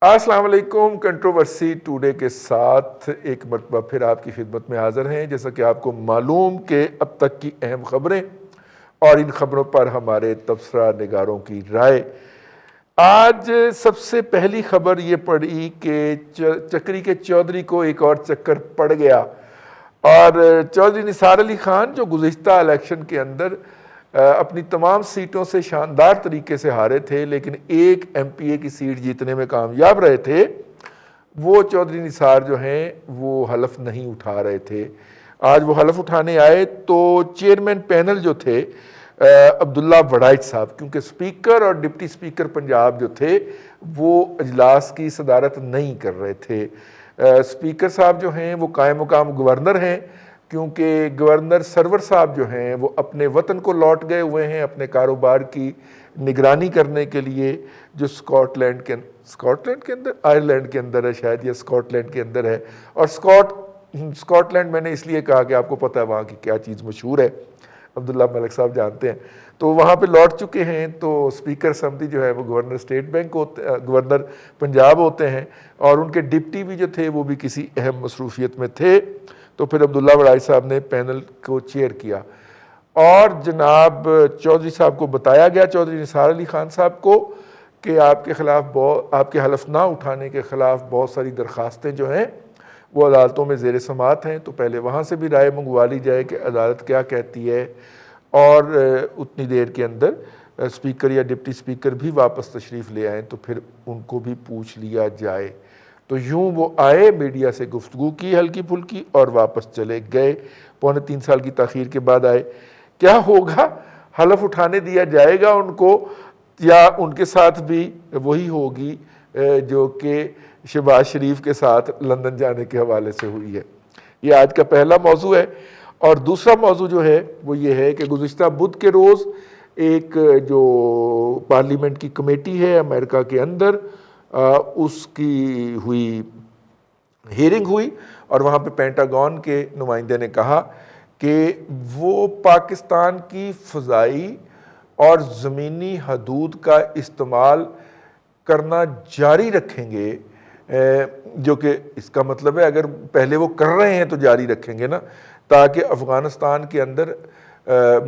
السلام علیکم۔ Controversy today کے ساتھ ایک مرتبہ پھر آپ کی خدمت میں حاضر ہیں۔ جیسا کہ آپ کو معلوم کہ اب تک کی اہم خبریں اور ان خبروں پر ہمارے تبصرہ نگاروں کی رائے۔ آج سب سے پہلی خبر یہ پڑی کہ چکری کے چودھری کو ایک اور چکر پڑ گیا، اور چودھری نثار علی خان جو گزشتہ الیکشن کے اندر اپنی تمام سیٹوں سے شاندار طریقے سے ہارے تھے، لیکن ایک ایم پی اے کی سیٹ جیتنے میں کامیاب رہے تھے، وہ چودھری نثار جو ہیں وہ حلف نہیں اٹھا رہے تھے۔ آج وہ حلف اٹھانے آئے تو چیئرمین پینل جو تھے عبداللہ وڑائچ صاحب، کیونکہ سپیکر اور ڈپٹی سپیکر پنجاب جو تھے وہ اجلاس کی صدارت نہیں کر رہے تھے۔ سپیکر صاحب جو ہیں وہ قائم مقام گورنر ہیں، کیونکہ گورنر سرور صاحب جو ہیں وہ اپنے وطن کو لوٹ گئے ہوئے ہیں اپنے کاروبار کی نگرانی کرنے کے لیے، جو اسکاٹ لینڈ کے اندر آئرلینڈ کے اندر ہے شاید، یا اسکاٹ لینڈ کے اندر ہے۔ اور اسکاٹ لینڈ میں نے اس لیے کہا کہ آپ کو پتہ ہے وہاں کی کیا چیز مشہور ہے، عبداللہ ملک صاحب جانتے ہیں، تو وہاں پہ لوٹ چکے ہیں۔ تو اسپیکر اسمبلی جو ہے وہ governor state bank governor Punjab ہوتے ہیں، اور ان کے ڈپٹی بھی جو تھے وہ بھی کسی اہم مصروفیت میں تھے۔ تو پھر عبداللہ وڑائچ صاحب نے پینل کو چیئر کیا، اور جناب چودھری صاحب کو بتایا گیا، چودھری نثار علی خان صاحب کو، کہ آپ کے حلف نہ اٹھانے کے خلاف بہت ساری درخواستیں جو ہیں وہ عدالتوں میں زیر سماعت ہیں، تو پہلے وہاں سے بھی رائے منگوا لی جائے کہ عدالت کیا کہتی ہے، اور اتنی دیر کے اندر اسپیکر یا ڈپٹی اسپیکر بھی واپس تشریف لے آئیں تو پھر ان کو بھی پوچھ لیا جائے۔ تو یوں وہ آئے، میڈیا سے گفتگو کی ہلکی پھلکی، اور واپس چلے گئے۔ 3.25 سال کی تاخیر کے بعد آئے۔ کیا ہوگا؟ حلف اٹھانے دیا جائے گا ان کو، یا ان کے ساتھ بھی وہی ہوگی جو کہ شہباز شریف کے ساتھ لندن جانے کے حوالے سے ہوئی ہے؟ یہ آج کا پہلا موضوع ہے۔ اور دوسرا موضوع جو ہے وہ یہ ہے کہ گزشتہ بدھ کے روز ایک جو پارلیمنٹ کی کمیٹی ہے امریکہ کے اندر، اس کی ہیرنگ ہوئی، اور وہاں پہ پینٹاگون کے نمائندے نے کہا کہ وہ پاکستان کی فضائی اور زمینی حدود کا استعمال کرنا جاری رکھیں گے، جو کہ اس کا مطلب ہے اگر پہلے وہ کر رہے ہیں تو جاری رکھیں گے نا، تاکہ افغانستان کے اندر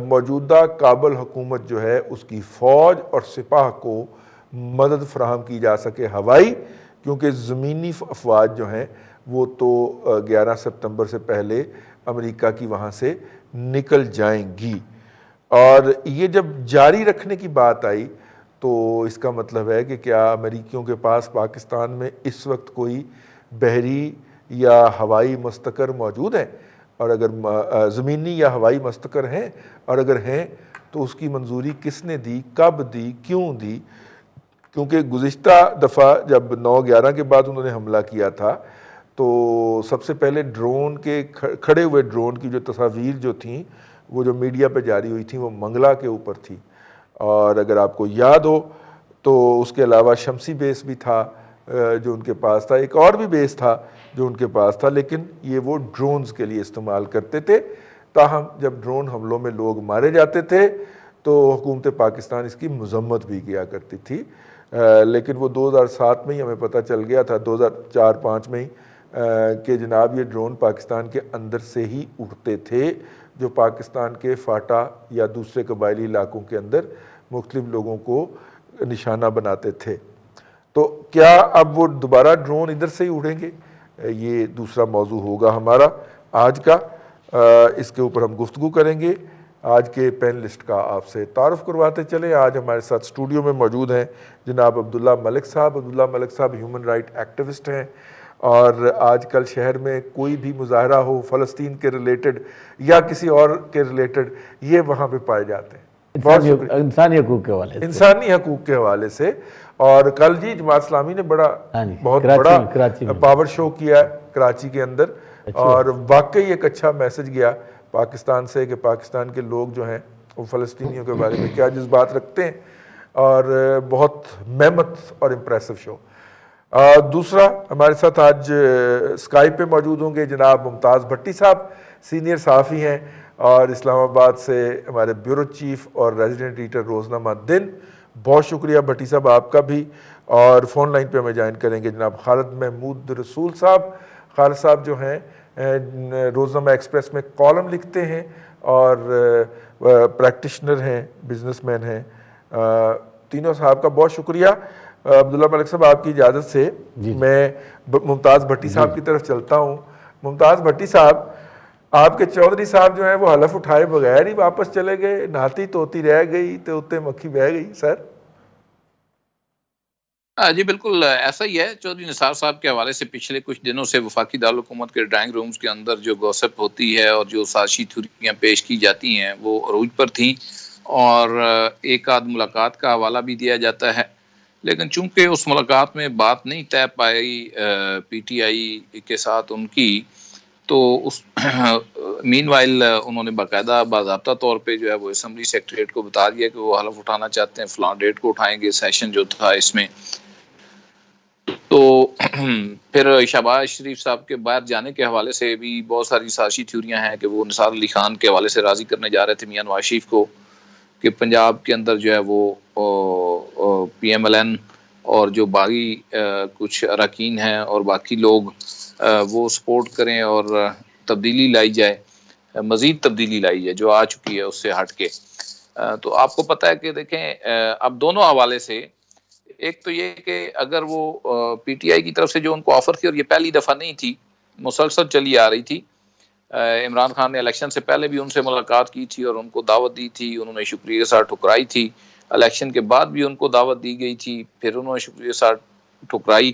موجودہ کابل حکومت جو ہے اس کی فوج اور سپاہ کو مدد فراہم کی جا سکے ہوائی، کیونکہ زمینی افواج جو ہیں وہ تو 11 ستمبر سے پہلے امریکہ کی وہاں سے نکل جائیں گی۔ اور یہ جب جاری رکھنے کی بات آئی تو اس کا مطلب ہے کہ کیا امریکیوں کے پاس پاکستان میں اس وقت کوئی بحری یا ہوائی مستقر موجود ہیں، اور اگر زمینی یا ہوائی مستقر ہیں، اور اگر ہیں تو اس کی منظوری کس نے دی، کب دی، کیوں دی؟ کیونکہ گزشتہ دفعہ جب 9/11 کے بعد انہوں نے حملہ کیا تھا تو سب سے پہلے ڈرون کے کھڑے ہوئے ڈرون کی جو تصاویر جو تھیں وہ جو میڈیا پہ جاری ہوئی تھیں وہ منگلا کے اوپر تھی، اور اگر آپ کو یاد ہو تو اس کے علاوہ شمسی بیس بھی تھا جو ان کے پاس تھا، ایک اور بھی بیس تھا جو ان کے پاس تھا، لیکن یہ وہ ڈرونز کے لیے استعمال کرتے تھے۔ تاہم جب ڈرون حملوں میں لوگ مارے جاتے تھے تو حکومت پاکستان اس کی مذمت بھی کیا کرتی تھی، لیکن وہ 2007 میں ہی ہمیں پتہ چل گیا تھا، 2004-05 میں ہی، کہ جناب یہ ڈرون پاکستان کے اندر سے ہی اڑتے تھے، جو پاکستان کے فاٹا یا دوسرے قبائلی علاقوں کے اندر مختلف لوگوں کو نشانہ بناتے تھے۔ تو کیا اب وہ دوبارہ ڈرون ادھر سے ہی اڑیں گے؟ یہ دوسرا موضوع ہوگا ہمارا آج کا، اس کے اوپر ہم گفتگو کریں گے۔ آج کے پینلسٹ کا آپ سے تعارف کرواتے چلیں۔ آج ہمارے ساتھ اسٹوڈیو میں موجود ہیں جناب عبداللہ ملک صاحب۔ عبداللہ ملک صاحب ہیومن رائٹ ایکٹیوسٹ ہیں، اور آج کل شہر میں کوئی بھی مظاہرہ ہو فلسطین کے ریلیٹڈ یا کسی اور کے ریلیٹڈ، یہ وہاں پہ پائے جاتے ہیں۔ انسانی حقوق کے حوالے سے، انسانی حقوق کے حوالے سے۔ اور کل جی جماعت اسلامی نے بہت بڑا پاور شو کیا ہے کراچی کے اندر، اور واقعی ایک اچھا میسج گیا پاکستان سے کہ پاکستان کے لوگ جو ہیں وہ فلسطینیوں کے بارے میں کیا جذبات رکھتے ہیں، اور بہت مہمت اور امپریسو شو۔ دوسرا ہمارے ساتھ آج اسکائپ پہ موجود ہوں گے جناب ممتاز بھٹی صاحب، سینئر صحافی ہیں، اور اسلام آباد سے ہمارے بیورو چیف اور ریزیڈنٹ ایڈیٹر روزنامہ دن۔ بہت شکریہ بھٹی صاحب آپ کا بھی، اور فون لائن پہ ہمیں جوائن کریں گے جناب خالد محمود رسول صاحب. خالد صاحب جو ہیں روزنامہ ایکسپریس میں کالم لکھتے ہیں اور پریکٹیشنر ہیں, بزنس مین ہیں. تینوں صاحب کا بہت شکریہ. عبداللہ ملک صاحب آپ کی اجازت سے میں ممتاز بھٹی صاحب کی طرف چلتا ہوں. ممتاز بھٹی صاحب, آپ کے چودھری صاحب جو ہیں وہ حلف اٹھائے بغیر ہی واپس چلے گئے, نہاتی توتی رہ گئی تو اتے مکھی بہ گئی. سر جی بالکل ایسا ہی ہے. چودھری نثار صاحب کے حوالے سے پچھلے کچھ دنوں سے وفاقی دارالحکومت کے ڈرائنگ رومز کے اندر جو گوسپ ہوتی ہے اور جو سازشی تھیوریاں پیش کی جاتی ہیں وہ عروج پر تھیں, اور ایک آدھ ملاقات کا حوالہ بھی دیا جاتا ہے. لیکن چونکہ اس ملاقات میں بات نہیں طے پائی پی ٹی آئی کے ساتھ ان کی, تو اس مین وائل انہوں نے باقاعدہ باضابطہ طور پہ جو ہے وہ اسمبلی سیکریٹریٹ کو بتا دیا کہ وہ حلف اٹھانا چاہتے ہیں, فلاں ڈیٹ کو اٹھائیں گے. سیشن جو تھا اس میں تو پھر شہباز شریف صاحب کے باہر جانے کے حوالے سے بھی بہت ساری سازشی تھیوریاں ہیں کہ وہ نثار علی خان کے حوالے سے راضی کرنے جا رہے تھے میاں نواز شریف کو کہ پنجاب کے اندر جو ہے وہ پی ایم ایل این اور جو باقی کچھ اراکین ہیں اور باقی لوگ وہ سپورٹ کریں اور تبدیلی لائی جائے, مزید تبدیلی لائی جائے جو آ چکی ہے اس سے ہٹ کے. تو آپ کو پتہ ہے کہ دیکھیں اب دونوں حوالے سے, ایک تو یہ کہ اگر وہ پی ٹی آئی کی طرف سے جو ان کو آفر تھی, اور یہ پہلی دفعہ نہیں تھی, مسلسل چلی آ رہی تھی. عمران خان نے الیکشن سے پہلے بھی ان سے ملاقات کی تھی اور ان کو دعوت دی تھی, انہوں نے شکریہ کے ساتھ ٹھکرائی تھی. الیکشن کے بعد بھی ان کو دعوت دی گئی تھی, پھر انہوں نے شکریہ کے ساتھ ٹھکرائی,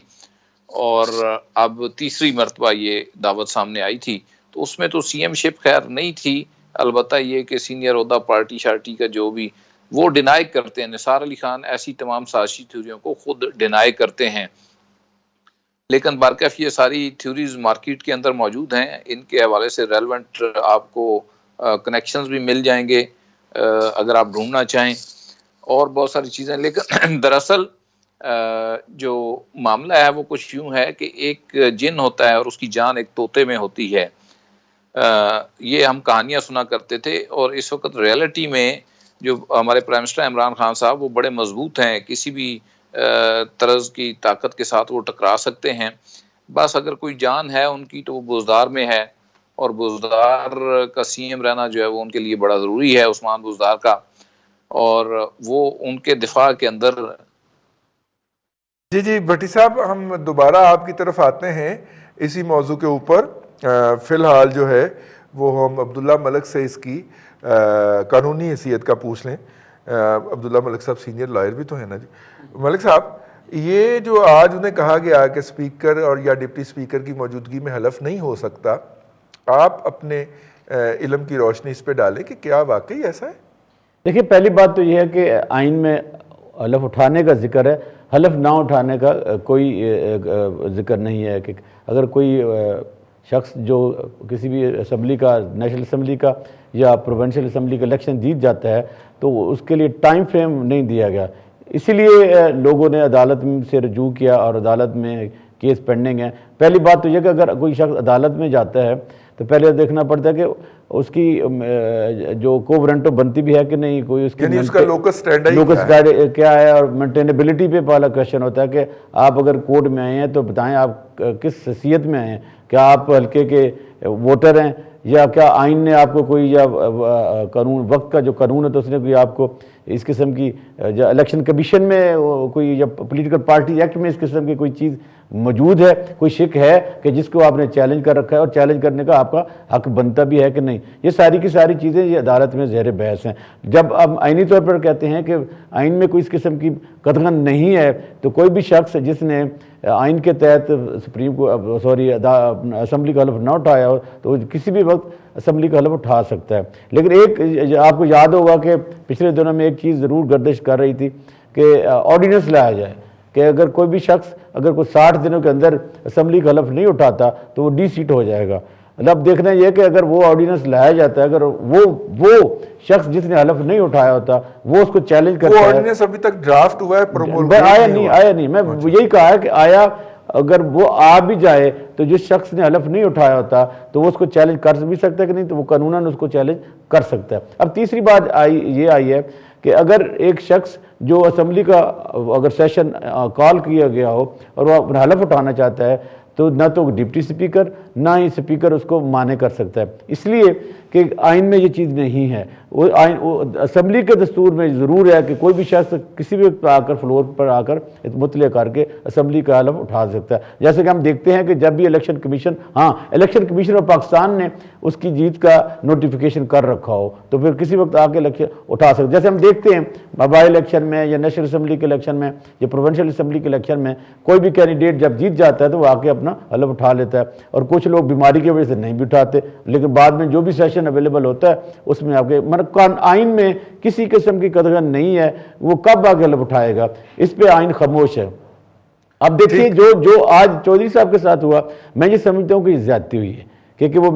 اور اب تیسری مرتبہ یہ دعوت سامنے آئی تھی. تو اس میں تو سی ایم شپ خیر نہیں تھی, البتہ یہ کہ سینئر عہدہ پارٹی شارٹی کا جو بھی وہ ڈینائی کرتے ہیں. نثار علی خان ایسی تمام سازشی تھیوریوں کو خود ڈینائی کرتے ہیں, لیکن بارکیف یہ ساری تھیوریز مارکیٹ کے اندر موجود ہیں. ان کے حوالے سے ریلیونٹ آپ کو کنیکشنز بھی مل جائیں گے اگر آپ ڈھونڈنا چاہیں, اور بہت ساری چیزیں. لیکن دراصل جو معاملہ ہے وہ کچھ یوں ہے کہ ایک جن ہوتا ہے اور اس کی جان ایک طوطے میں ہوتی ہے. یہ ہم کہانیاں سنا کرتے تھے, اور اس وقت ریئلٹی میں جو ہمارے پرائم منسٹر عمران خان صاحب وہ بڑے مضبوط ہیں, کسی بھی طرز کی طاقت کے ساتھ وہ ٹکرا سکتے ہیں. بس اگر کوئی جان ہے ان کی تو وہ بزدار میں ہے, اور بزدار کا سی ایم رہنا جو ہے وہ ان کے لیے بڑا ضروری ہے, عثمان بزدار کا, اور وہ ان کے دفاع کے اندر. جی بھٹی صاحب, ہم دوبارہ آپ کی طرف آتے ہیں اسی موضوع کے اوپر. فی الحال جو ہے وہ ہم عبداللہ ملک سے اس کی قانونی حیثیت کا پوچھ لیں. عبداللہ ملک صاحب سینئر لائر بھی تو ہیں نا جی. ملک صاحب, یہ جو آج انہیں کہا گیا کہ اسپیکر اور یا ڈپٹی اسپیکر کی موجودگی میں حلف نہیں ہو سکتا, آپ اپنے علم کی روشنی اس پہ ڈالیں کہ کیا واقعی ایسا ہے؟ دیکھیے, پہلی بات تو یہ ہے کہ آئین میں حلف اٹھانے کا ذکر ہے, حلف نہ اٹھانے کا کوئی ذکر نہیں ہے. کہ اگر کوئی شخص جو کسی بھی اسمبلی کا, نیشنل اسمبلی کا یا پروونشل اسمبلی کا الیکشن جیت جاتا ہے تو اس کے لیے ٹائم فریم نہیں دیا گیا, اسی لیے لوگوں نے عدالت سے رجوع کیا اور عدالت میں کیس پینڈنگ ہے. پہلی بات تو یہ کہ اگر کوئی شخص عدالت میں جاتا ہے تو پہلے دیکھنا پڑتا ہے کہ اس کی جو کو ورنٹو بنتی بھی ہے کہ نہیں, کوئی اس کی یعنی اس کا لوکس اسٹینڈرڈ کیا ہے, اور مینٹینیبلٹی پہ پہلا کویشچن ہوتا ہے کہ آپ اگر کورٹ میں آئے ہیں تو بتائیں آپ کس حیثیت میں آئے ہیں, کیا آپ حلقے کے ووٹر ہیں یا کیا آئین نے آپ کو کوئی, یا قانون وقت کا جو قانون ہے تو اس نے کوئی آپ کو اس قسم کی الیکشن کمیشن میں کوئی یا پولیٹیکل پارٹی ایکٹ میں اس قسم کی کوئی چیز موجود ہے, کوئی شک ہے کہ جس کو آپ نے چیلنج کر رکھا ہے اور چیلنج کرنے کا آپ کا حق بنتا بھی ہے کہ نہیں. یہ ساری کی ساری چیزیں یہ عدالت میں زیر بحث ہیں. جب ہم آئینی طور پر کہتے ہیں کہ آئین میں کوئی اس قسم کی قطعاً نہیں ہے, تو کوئی بھی شخص جس نے آئین کے تحت اسمبلی کا حلف نہ اٹھایا ہو تو کسی بھی وقت اسمبلی کا حلف اٹھا سکتا ہے. لیکن ایک آپ کو یاد ہوگا کہ پچھلے دنوں میں ایک چیز ضرور گردش کر رہی تھی کہ آرڈیننس لایا جائے کہ اگر کوئی بھی شخص اگر کوئی 60 دنوں کے اندر اسمبلی کا حلف نہیں اٹھاتا تو وہ ڈی سیٹ ہو جائے گا. اب دیکھنا یہ کہ اگر وہ آرڈیننس لایا جاتا ہے, اگر وہ شخص جس نے حلف نہیں اٹھایا ہوتا وہ اس کو چیلنج کرتا ہے. وہ آرڈیننس ابھی تک ڈرافٹ ہوا ہے, آیا نہیں, میں یہی کہا ہے کہ آیا اگر وہ آ بھی جائے تو جس شخص نے حلف نہیں اٹھایا ہوتا تو وہ اس کو چیلنج کر بھی سکتا ہے کہ نہیں، تو وہ قانوناً اس کو چیلنج کر سکتا ہے۔ اب تیسری بات یہ آئی ہے کہ اگر ایک شخص جو اسمبلی کا اگر سیشن کال کیا گیا ہو اور وہ اپنا حلف اٹھانا چاہتا ہے تو نہ تو ڈپٹی اسپیکر نہ ہی اسپیکر اس کو مانع کر سکتا ہے، اس لیے کہ آئین میں یہ چیز نہیں ہے۔ وہ اسمبلی کے دستور میں ضرور ہے کہ کوئی بھی شخص کسی بھی وقت آ کر فلور پر آ کر مطلع کر کے اسمبلی کا حلف اٹھا سکتا ہے۔ جیسے کہ ہم دیکھتے ہیں کہ جب بھی election commission election commission of Pakistan نے اس کی جیت کا نوٹیفیکیشن کر رکھا ہو تو پھر کسی وقت آ کے الیکشن اٹھا سکتے، جیسے ہم دیکھتے ہیں آبائی الیکشن میں یا نیشنل اسمبلی کے الیکشن میں یا پروونشل اسمبلی کے الیکشن میں کوئی بھی کینڈیڈیٹ جب جیت جاتا ہے تو وہ آ کے اپنا حلف اٹھا لیتا ہے، اور کچھ لوگ بیماری کی وجہ سے نہیں بھی اٹھاتے، لیکن بعد میں جو بھی سیشن اویلیبل ہوتا ہے اس میں آپ کے آئین میں کسی قسم کی قدغن نہیں ہے، وہ کب آ کے حلف اٹھائے گا، اس پہ آئین خاموش ہے۔ اب دیکھیے جو آج چودھری صاحب کے ساتھ ہوا، میں یہ سمجھتا ہوں کہ یہ زیادتی ہوئی ہے، کیونکہ وہ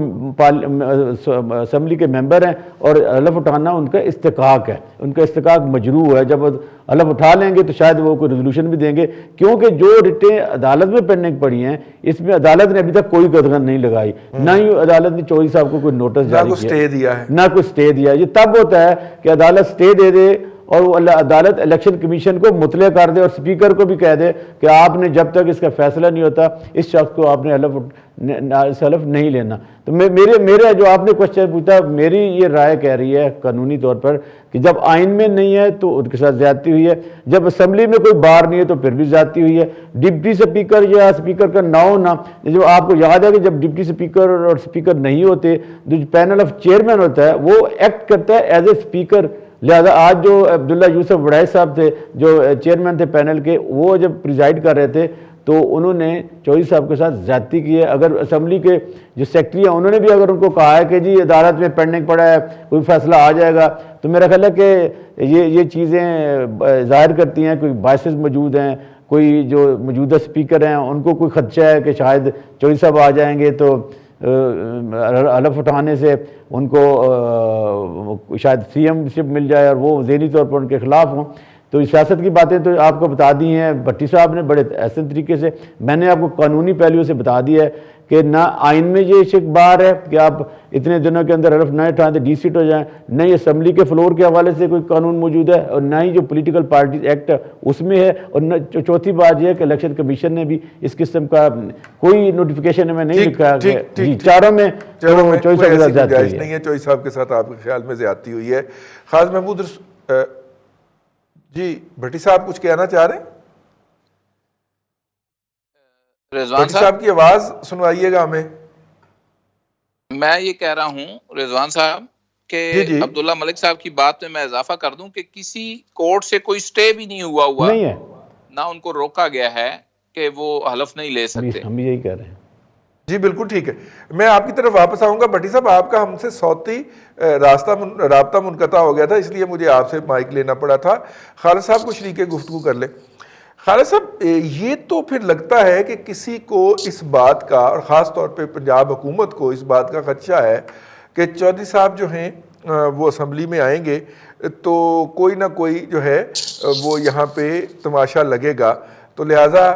اسمبلی کے ممبر ہیں اور حلف اٹھانا ان کا استحقاق ہے، ان کا استحقاق مجروح ہے۔ جب حلف اٹھا لیں گے تو شاید وہ کوئی ریزولوشن بھی دیں گے، کیونکہ جو ریٹیں عدالت میں پینڈنگ پڑی ہیں اس میں عدالت نے ابھی تک کوئی قدغن نہیں لگائی، نہ ہی عدالت نے چودھری صاحب کو کوئی نوٹس جاری کیا، نہ کوئی سٹے دیا۔ یہ تب ہوتا ہے کہ عدالت سٹے دے دے اور وہ عدالت الیکشن کمیشن کو مطلع کر دے اور اسپیکر کو بھی کہہ دے کہ آپ نے جب تک اس کا فیصلہ نہیں ہوتا اس شخص کو آپ نے حلف نہیں لینا۔ تو میرے جو آپ نے کوشچن پوچھا، میری یہ رائے کہہ رہی ہے قانونی طور پر کہ جب آئین میں نہیں ہے تو ان کے ساتھ زیادتی ہوئی ہے، جب اسمبلی میں کوئی بار نہیں ہے تو پھر بھی زیادتی ہوئی ہے۔ ڈپٹی اسپیکر یا اسپیکر کا نہ ہونا، جو آپ کو یاد ہے کہ جب ڈپٹی اسپیکر اور اسپیکر نہیں ہوتے جو پینل آف چیئرمین ہوتا ہے وہ ایکٹ کرتا ہے ایز اے اسپیکر، لہذا آج جو عبداللہ یوسف وڑائچ صاحب تھے جو چیئرمین تھے پینل کے، وہ جب پریزائڈ کر رہے تھے تو انہوں نے چودھری صاحب کے ساتھ زیادتی کی ہے۔ اگر اسمبلی کے جو سیکرٹری ہیں انہوں نے بھی اگر ان کو کہا ہے کہ جی عدالت میں پینڈنگ پڑا ہے کوئی فیصلہ آ جائے گا، تو میرا خیال ہے کہ یہ چیزیں ظاہر کرتی ہیں کوئی بائسز موجود ہیں، کوئی جو موجودہ اسپیکر ہیں ان کو کوئی خدشہ ہے کہ شاید چودھری صاحب آ جائیں گے تو حلف اٹھانے سے ان کو شاید سی ایم شپ مل جائے اور وہ ذہنی طور پر ان کے خلاف ہوں۔ تو سیاست کی باتیں تو آپ کو بتا دی ہیں بھٹی صاحب نے بڑے احسن طریقے سے، میں نے آپ کو قانونی پہلوؤں سے بتا دیا ہے کہ نہ آئین میں یہ شک بار ہے کہ آپ اتنے دنوں کے اندر حلف نہ اٹھائیں تو ڈی سیٹ ہو جائیں، نہ ہی اسمبلی کے فلور کے حوالے سے کوئی قانون موجود ہے، اور نہ ہی جو پولیٹیکل پارٹیز ایکٹ ہے اس میں ہے، اور چوتھی بات یہ ہے کہ الیکشن کمیشن نے بھی اس قسم کا کوئی نوٹیفیکیشن میں نہیں لکھا کہ جی چاروں میں چودھری صاحب کے ساتھ زیادتی ہوئی ہے۔ چودھری صاحب کے ساتھ آپ کے خیال میں زیادتی ہوئی ہے۔ خالد محمود جی بھٹی صاحب کچھ کہنا چاہ رہے ہیں؟ بھٹی صاحب کی آواز سنوائیے گا ہمیں۔ میں یہ کہہ رہا ہوں رضوان صاحب کہ عبداللہ ملک صاحب کی بات میں اضافہ کر دوں کہ کسی کورٹ سے کوئی سٹے بھی نہیں ہوا نہیں ہے، نہ ان کو روکا گیا ہے کہ وہ حلف نہیں لے سکتے۔ ہم یہی کہہ رہے ہیں۔ جی بالکل ٹھیک ہے، میں آپ کی طرف واپس آؤں گا۔ بھٹی صاحب آپ کا ہم سے صوتی رابطہ منقطع ہو گیا تھا، اس لیے مجھے آپ سے مائک لینا پڑا تھا۔ خالد صاحب کو شریک گفتگو کر لیں۔ خالد صاحب یہ تو پھر لگتا ہے کہ کسی کو اس بات کا، اور خاص طور پہ پنجاب حکومت کو اس بات کا خدشہ ہے کہ چودھری صاحب جو ہیں وہ اسمبلی میں آئیں گے تو کوئی نہ کوئی جو ہے وہ یہاں پہ تماشا لگے گا، تو لہٰذا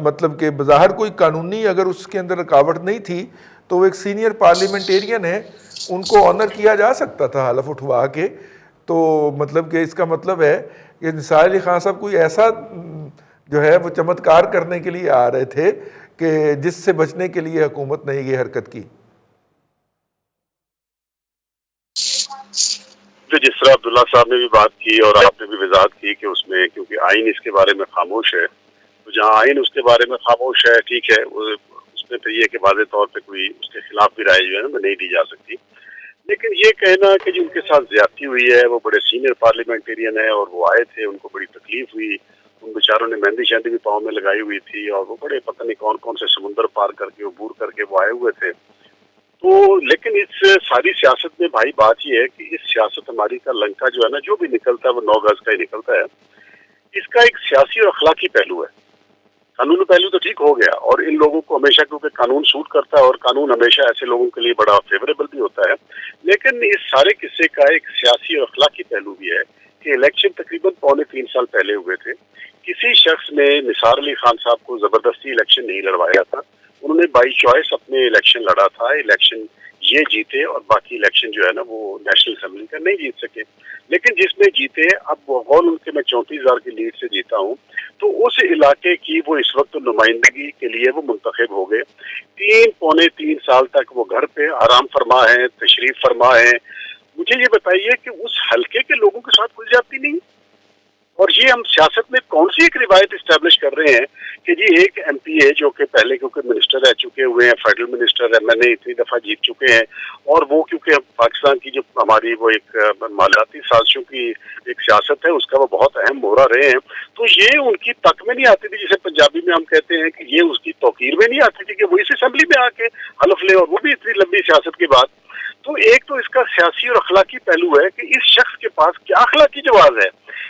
مطلب کہ بظاہر کوئی قانونی اگر اس کے اندر رکاوٹ نہیں تھی تو وہ ایک سینئر پارلیمنٹیرین ہے، ان کو آنر کیا جا سکتا تھا حلف اٹھوا کے۔ تو مطلب کہ اس کا مطلب ہے کہ نثار علی خان صاحب کوئی ایسا جو ہے وہ چمتکار کرنے کے لیے آ رہے تھے کہ جس سے بچنے کے لیے حکومت نے یہ حرکت کی۔ جس طرح عبداللہ صاحب نے بھی بات کی اور آپ نے بھی وضاحت کی کہ اس میں کیونکہ آئین اس کے بارے میں خاموش ہے، تو جہاں آئین اس کے بارے میں خاموش ہے ٹھیک ہے، اس میں پھر یہ کہ واضح طور پہ کوئی اس کے خلاف بھی رائے جو ہے نا نہیں دی جا سکتی۔ لیکن یہ کہنا کہ جو ان کے ساتھ زیادتی ہوئی ہے، وہ بڑے سینئر پارلیمنٹیرین ہیں اور وہ آئے تھے، ان کو بڑی تکلیف ہوئی، ان بیچاروں نے مہندی شہندی بھی پاؤں میں لگائی ہوئی تھی اور وہ بڑے پتہ نہیں کون کون سے سمندر پار کر کے عبور کر کے وہ آئے ہوئے تھے۔ تو لیکن اس ساری سیاست میں بھائی بات یہ ہے کہ اس سیاست ہماری کا لنکا جو ہے نا جو بھی نکلتا ہے وہ 9 گز کا ہی نکلتا ہے۔ اس کا ایک سیاسی اور اخلاقی پہلو ہے۔ قانونی پہلو تو ٹھیک ہو گیا، اور ان لوگوں کو ہمیشہ کیونکہ قانون سوٹ کرتا ہے اور قانون ہمیشہ ایسے لوگوں کے لیے بڑا فیوریبل بھی ہوتا ہے، لیکن اس سارے قصے کا ایک سیاسی اور اخلاقی پہلو بھی ہے کہ الیکشن تقریباً 2.25 سال پہلے ہوئے تھے۔ کسی شخص نے نثار علی خان صاحب کو زبردستی الیکشن نہیں لڑوایا تھا. انہوں نے بائی چوائس اپنے الیکشن لڑا تھا. الیکشن یہ جیتے اور باقی الیکشن جو ہے نا وہ نیشنل اسمبلی کا نہیں جیت سکے. لیکن جس میں جیتے, اب غول ان کے میں 34,000 کی لیڈ سے جیتا ہوں, تو اس علاقے کی وہ اس وقت نمائندگی کے لیے وہ منتخب ہو گئے. 3.25 سال تک وہ گھر پہ آرام فرما ہیں, تشریف فرما ہیں. مجھے یہ بتائیے کہ اس حلقے کے لوگوں کے ساتھ کوئی زیادتی نہیں. اور یہ ہم سیاست میں کون سی ایک روایت اسٹیبلش کر رہے ہیں کہ جی ایک ایم پی اے جو کہ پہلے کیونکہ منسٹر رہ چکے ہوئے ہیں, فیڈرل منسٹر ایم این اے اتنی دفعہ جیت چکے ہیں, اور وہ کیونکہ پاکستان کی جو ہماری وہ ایک مالیاتی سازشوں کی ایک سیاست ہے اس کا وہ بہت اہم مہرہ رہے ہیں, تو یہ ان کی تک میں نہیں آتی تھی, جسے پنجابی میں ہم کہتے ہیں کہ یہ اس کی توقیر میں نہیں آتی تھی کہ وہ اس اسمبلی میں آ کے حلف لے, اور وہ بھی اتنی لمبی سیاست کے بعد. تو ایک تو اس کا سیاسی اور اخلاقی پہلو ہے کہ اس شخص کے پاس کیا اخلاقی جواز ہے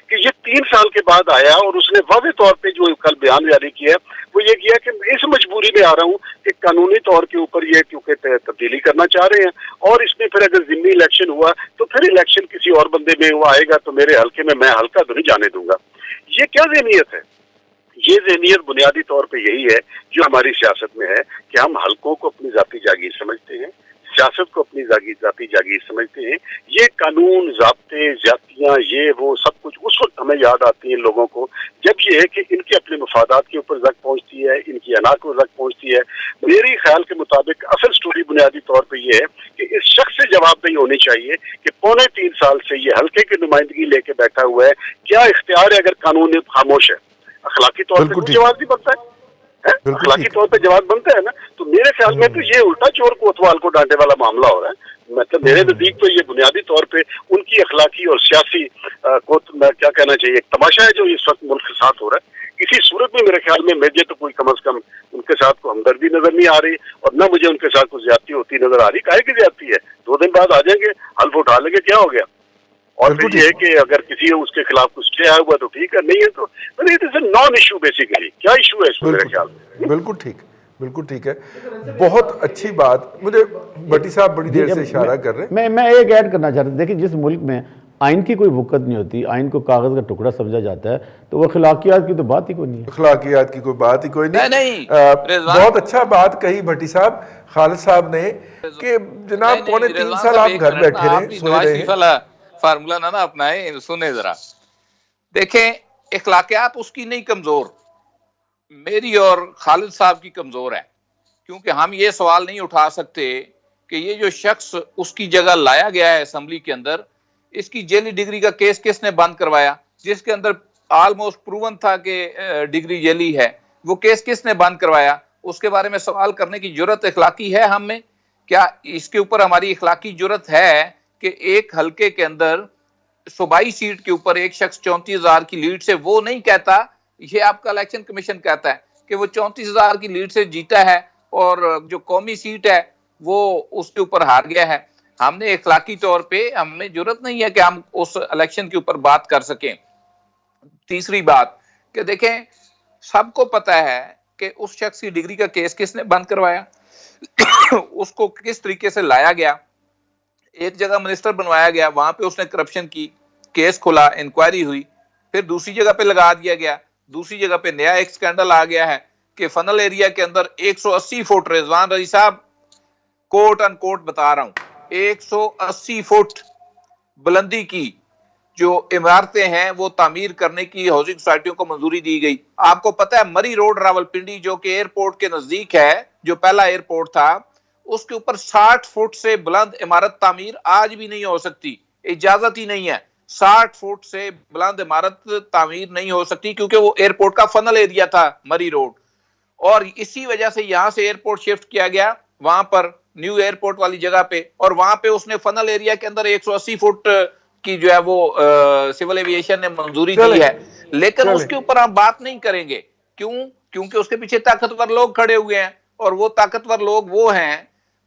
کہ یہ 3 سال کے بعد آیا اور اس نے واضح طور پہ جو کل بیان جاری کیا وہ یہ کیا کہ اس مجبوری میں آ رہا ہوں کہ قانونی طور کے اوپر یہ کیونکہ تبدیلی کرنا چاہ رہے ہیں, اور اس میں پھر اگر ضمنی الیکشن ہوا تو پھر الیکشن کسی اور بندے میں وہ آئے گا تو میرے حلقے میں حلقہ تو نہیں جانے دوں گا. یہ کیا ذہنیت ہے؟ یہ ذہنیت بنیادی طور پہ یہی ہے جو ہماری سیاست میں ہے کہ ہم حلقوں کو اپنی ذاتی جاگیر سمجھتے ہیں, سیاست کو اپنی ذاتی جاگیر سمجھتے ہیں. یہ قانون, ضابطے, زیادتیاں, یہ وہ سب کچھ اس وقت ہمیں یاد آتی ہیں لوگوں کو جب یہ ہے کہ ان کے اپنے مفادات کے اوپر زد پہنچتی ہے, ان کی انا کو زد پہنچتی ہے. میری خیال کے مطابق اصل سٹوری بنیادی طور پہ یہ ہے کہ اس شخص سے جواب نہیں ہونی چاہیے کہ 3.25 سال سے یہ حلقے کی نمائندگی لے کے بیٹھا ہوا ہے, کیا اختیار ہے اگر قانون خاموش ہے؟ اخلاقی طور پہ کوئی جواب نہیں بنتا ہے, اخلاقی طور پہ جواب بنتا ہے نا. تو میرے خیال میں تو یہ الٹا چور کوتوال کو ڈانٹے والا معاملہ ہو رہا ہے. مطلب میرے نزدیک تو یہ بنیادی طور پہ ان کی اخلاقی اور سیاسی کیا کہنا چاہیے ایک تماشا ہے جو اس وقت ملک کے ساتھ ہو رہا ہے. کسی صورت میں میرے خیال میں مجھے تو کوئی کم از کم ان کے ساتھ کوئی ہمدردی نظر نہیں آ رہی, اور نہ مجھے ان کے ساتھ کوئی زیادتی ہوتی نظر آ رہی. کاہے کی زیادتی ہے؟ 2 دن بعد آ جائیں گے, حلف اٹھا لیں گے, کیا ہو گیا؟ اور پھر یہ ہے کہ اگر کسی اس کے خلاف کچھ اسٹے آیا ہوا تو ٹھیک ہے, نہیں ہے تو it is a naan issue basically. کیا ایشو ہے اس میں میرے خیال میں؟ بالکل ٹھیک, بالکل ٹھیک ہے, بہت اچھی بات. مجھے بھٹی صاحب بڑی دیر سے اشارہ کر رہے ہیں. میں ایک ایڈ کرنا چاہتا ہوں. دیکھیں جس ملک میں آئین کی کوئی وقت نہیں ہوتی, آئین کو کاغذ کا ٹکڑا سمجھا جاتا ہے, تو وہ اخلاقیات کی تو بات ہی کوئی نہیں ہے. اخلاقیات کی کوئی بات ہی کوئی نہیں. بہت اچھا بات کہی بھٹی صاحب, خالد صاحب نے, کہ جناب 3.25 سال آپ گھر بیٹھے رہے, سوئے رہے. فارمولا نہ اپنائیں, سنیں ذرا. دیکھیں اخلاقیات اس کی نہیں کمزور, میری اور خالد صاحب کی کمزور ہے. کیونکہ ہم یہ سوال نہیں اٹھا سکتے کہ یہ جو شخص اس کی جگہ لایا گیا ہے اسمبلی کے اندر, اس کی جیلی ڈگری کا کیس کس نے بند کروایا, جس کے اندر آلموسٹ پروون تھا کہ ڈگری جیلی ہے, وہ کیس کس نے بند کروایا؟ اس کے بارے میں سوال کرنے کی جرت اخلاقی ہے ہم میں؟ کیا اس کے اوپر ہماری اخلاقی جرت ہے کہ ایک حلقے کے اندر صوبائی سیٹ کے اوپر ایک شخص 34,000 کی لیڈ سے, وہ نہیں کہتا, یہ آپ کا الیکشن کمیشن کہتا ہے کہ وہ 34,000 کی لیڈ سے جیتا ہے, اور جو قومی سیٹ ہے وہ اس کے اوپر ہار گیا ہے. ہم نے اخلاقی طور پہ ہمیں جرت نہیں ہے کہ ہم اس الیکشن کے اوپر بات کر سکیں. تیسری بات کہ دیکھیں سب کو پتا ہے کہ اس شخص کی ڈگری کا کیس کس نے بند کروایا, اس کو کس طریقے سے لایا گیا, ایک جگہ منسٹر بنوایا گیا, وہاں پہ اس نے کرپشن کی, کیس کھلا, انکوائری ہوئی, پھر دوسری جگہ پہ لگا دیا گیا, دوسری جگہ پہ نیا ایک سکینڈل آ گیا ہے کہ فنل ایریا کے اندر 180 فٹ, رضوان رضی صاحب کوٹ ان کوٹ بتا رہا ہوں, 180 فٹ بلندی کی جو عمارتیں ہیں وہ تعمیر کرنے کی ہاؤسنگ سوسائٹیوں کو منظوری دی گئی. آپ کو پتا ہے مری روڈ راولپنڈی جو کہ ایئرپورٹ کے نزدیک ہے, جو پہلا ایئرپورٹ تھا, اس کے اوپر 60 فٹ سے بلند عمارت تعمیر آج بھی نہیں ہو سکتی, اجازت ہی نہیں ہے. 60 فٹ سے بلند عمارت تعمیر نہیں ہو سکتی کیونکہ وہ ایئرپورٹ کا فنل ایریا تھا مری روڈ, اور اسی وجہ سے یہاں سے ایئرپورٹ شفٹ کیا گیا وہاں پر نیو ایئرپورٹ والی جگہ پہ, اور وہاں پہ اس نے فنل ایریا کے اندر 180 فٹ کی جو ہے وہ سول ایویشن نے منظوری دی ہے. لیکن اس کے اوپر ہم بات نہیں کریں گے. کیوں؟ کیونکہ اس کے پیچھے طاقتور لوگ کھڑے ہوئے ہیں, اور وہ طاقتور لوگ وہ ہیں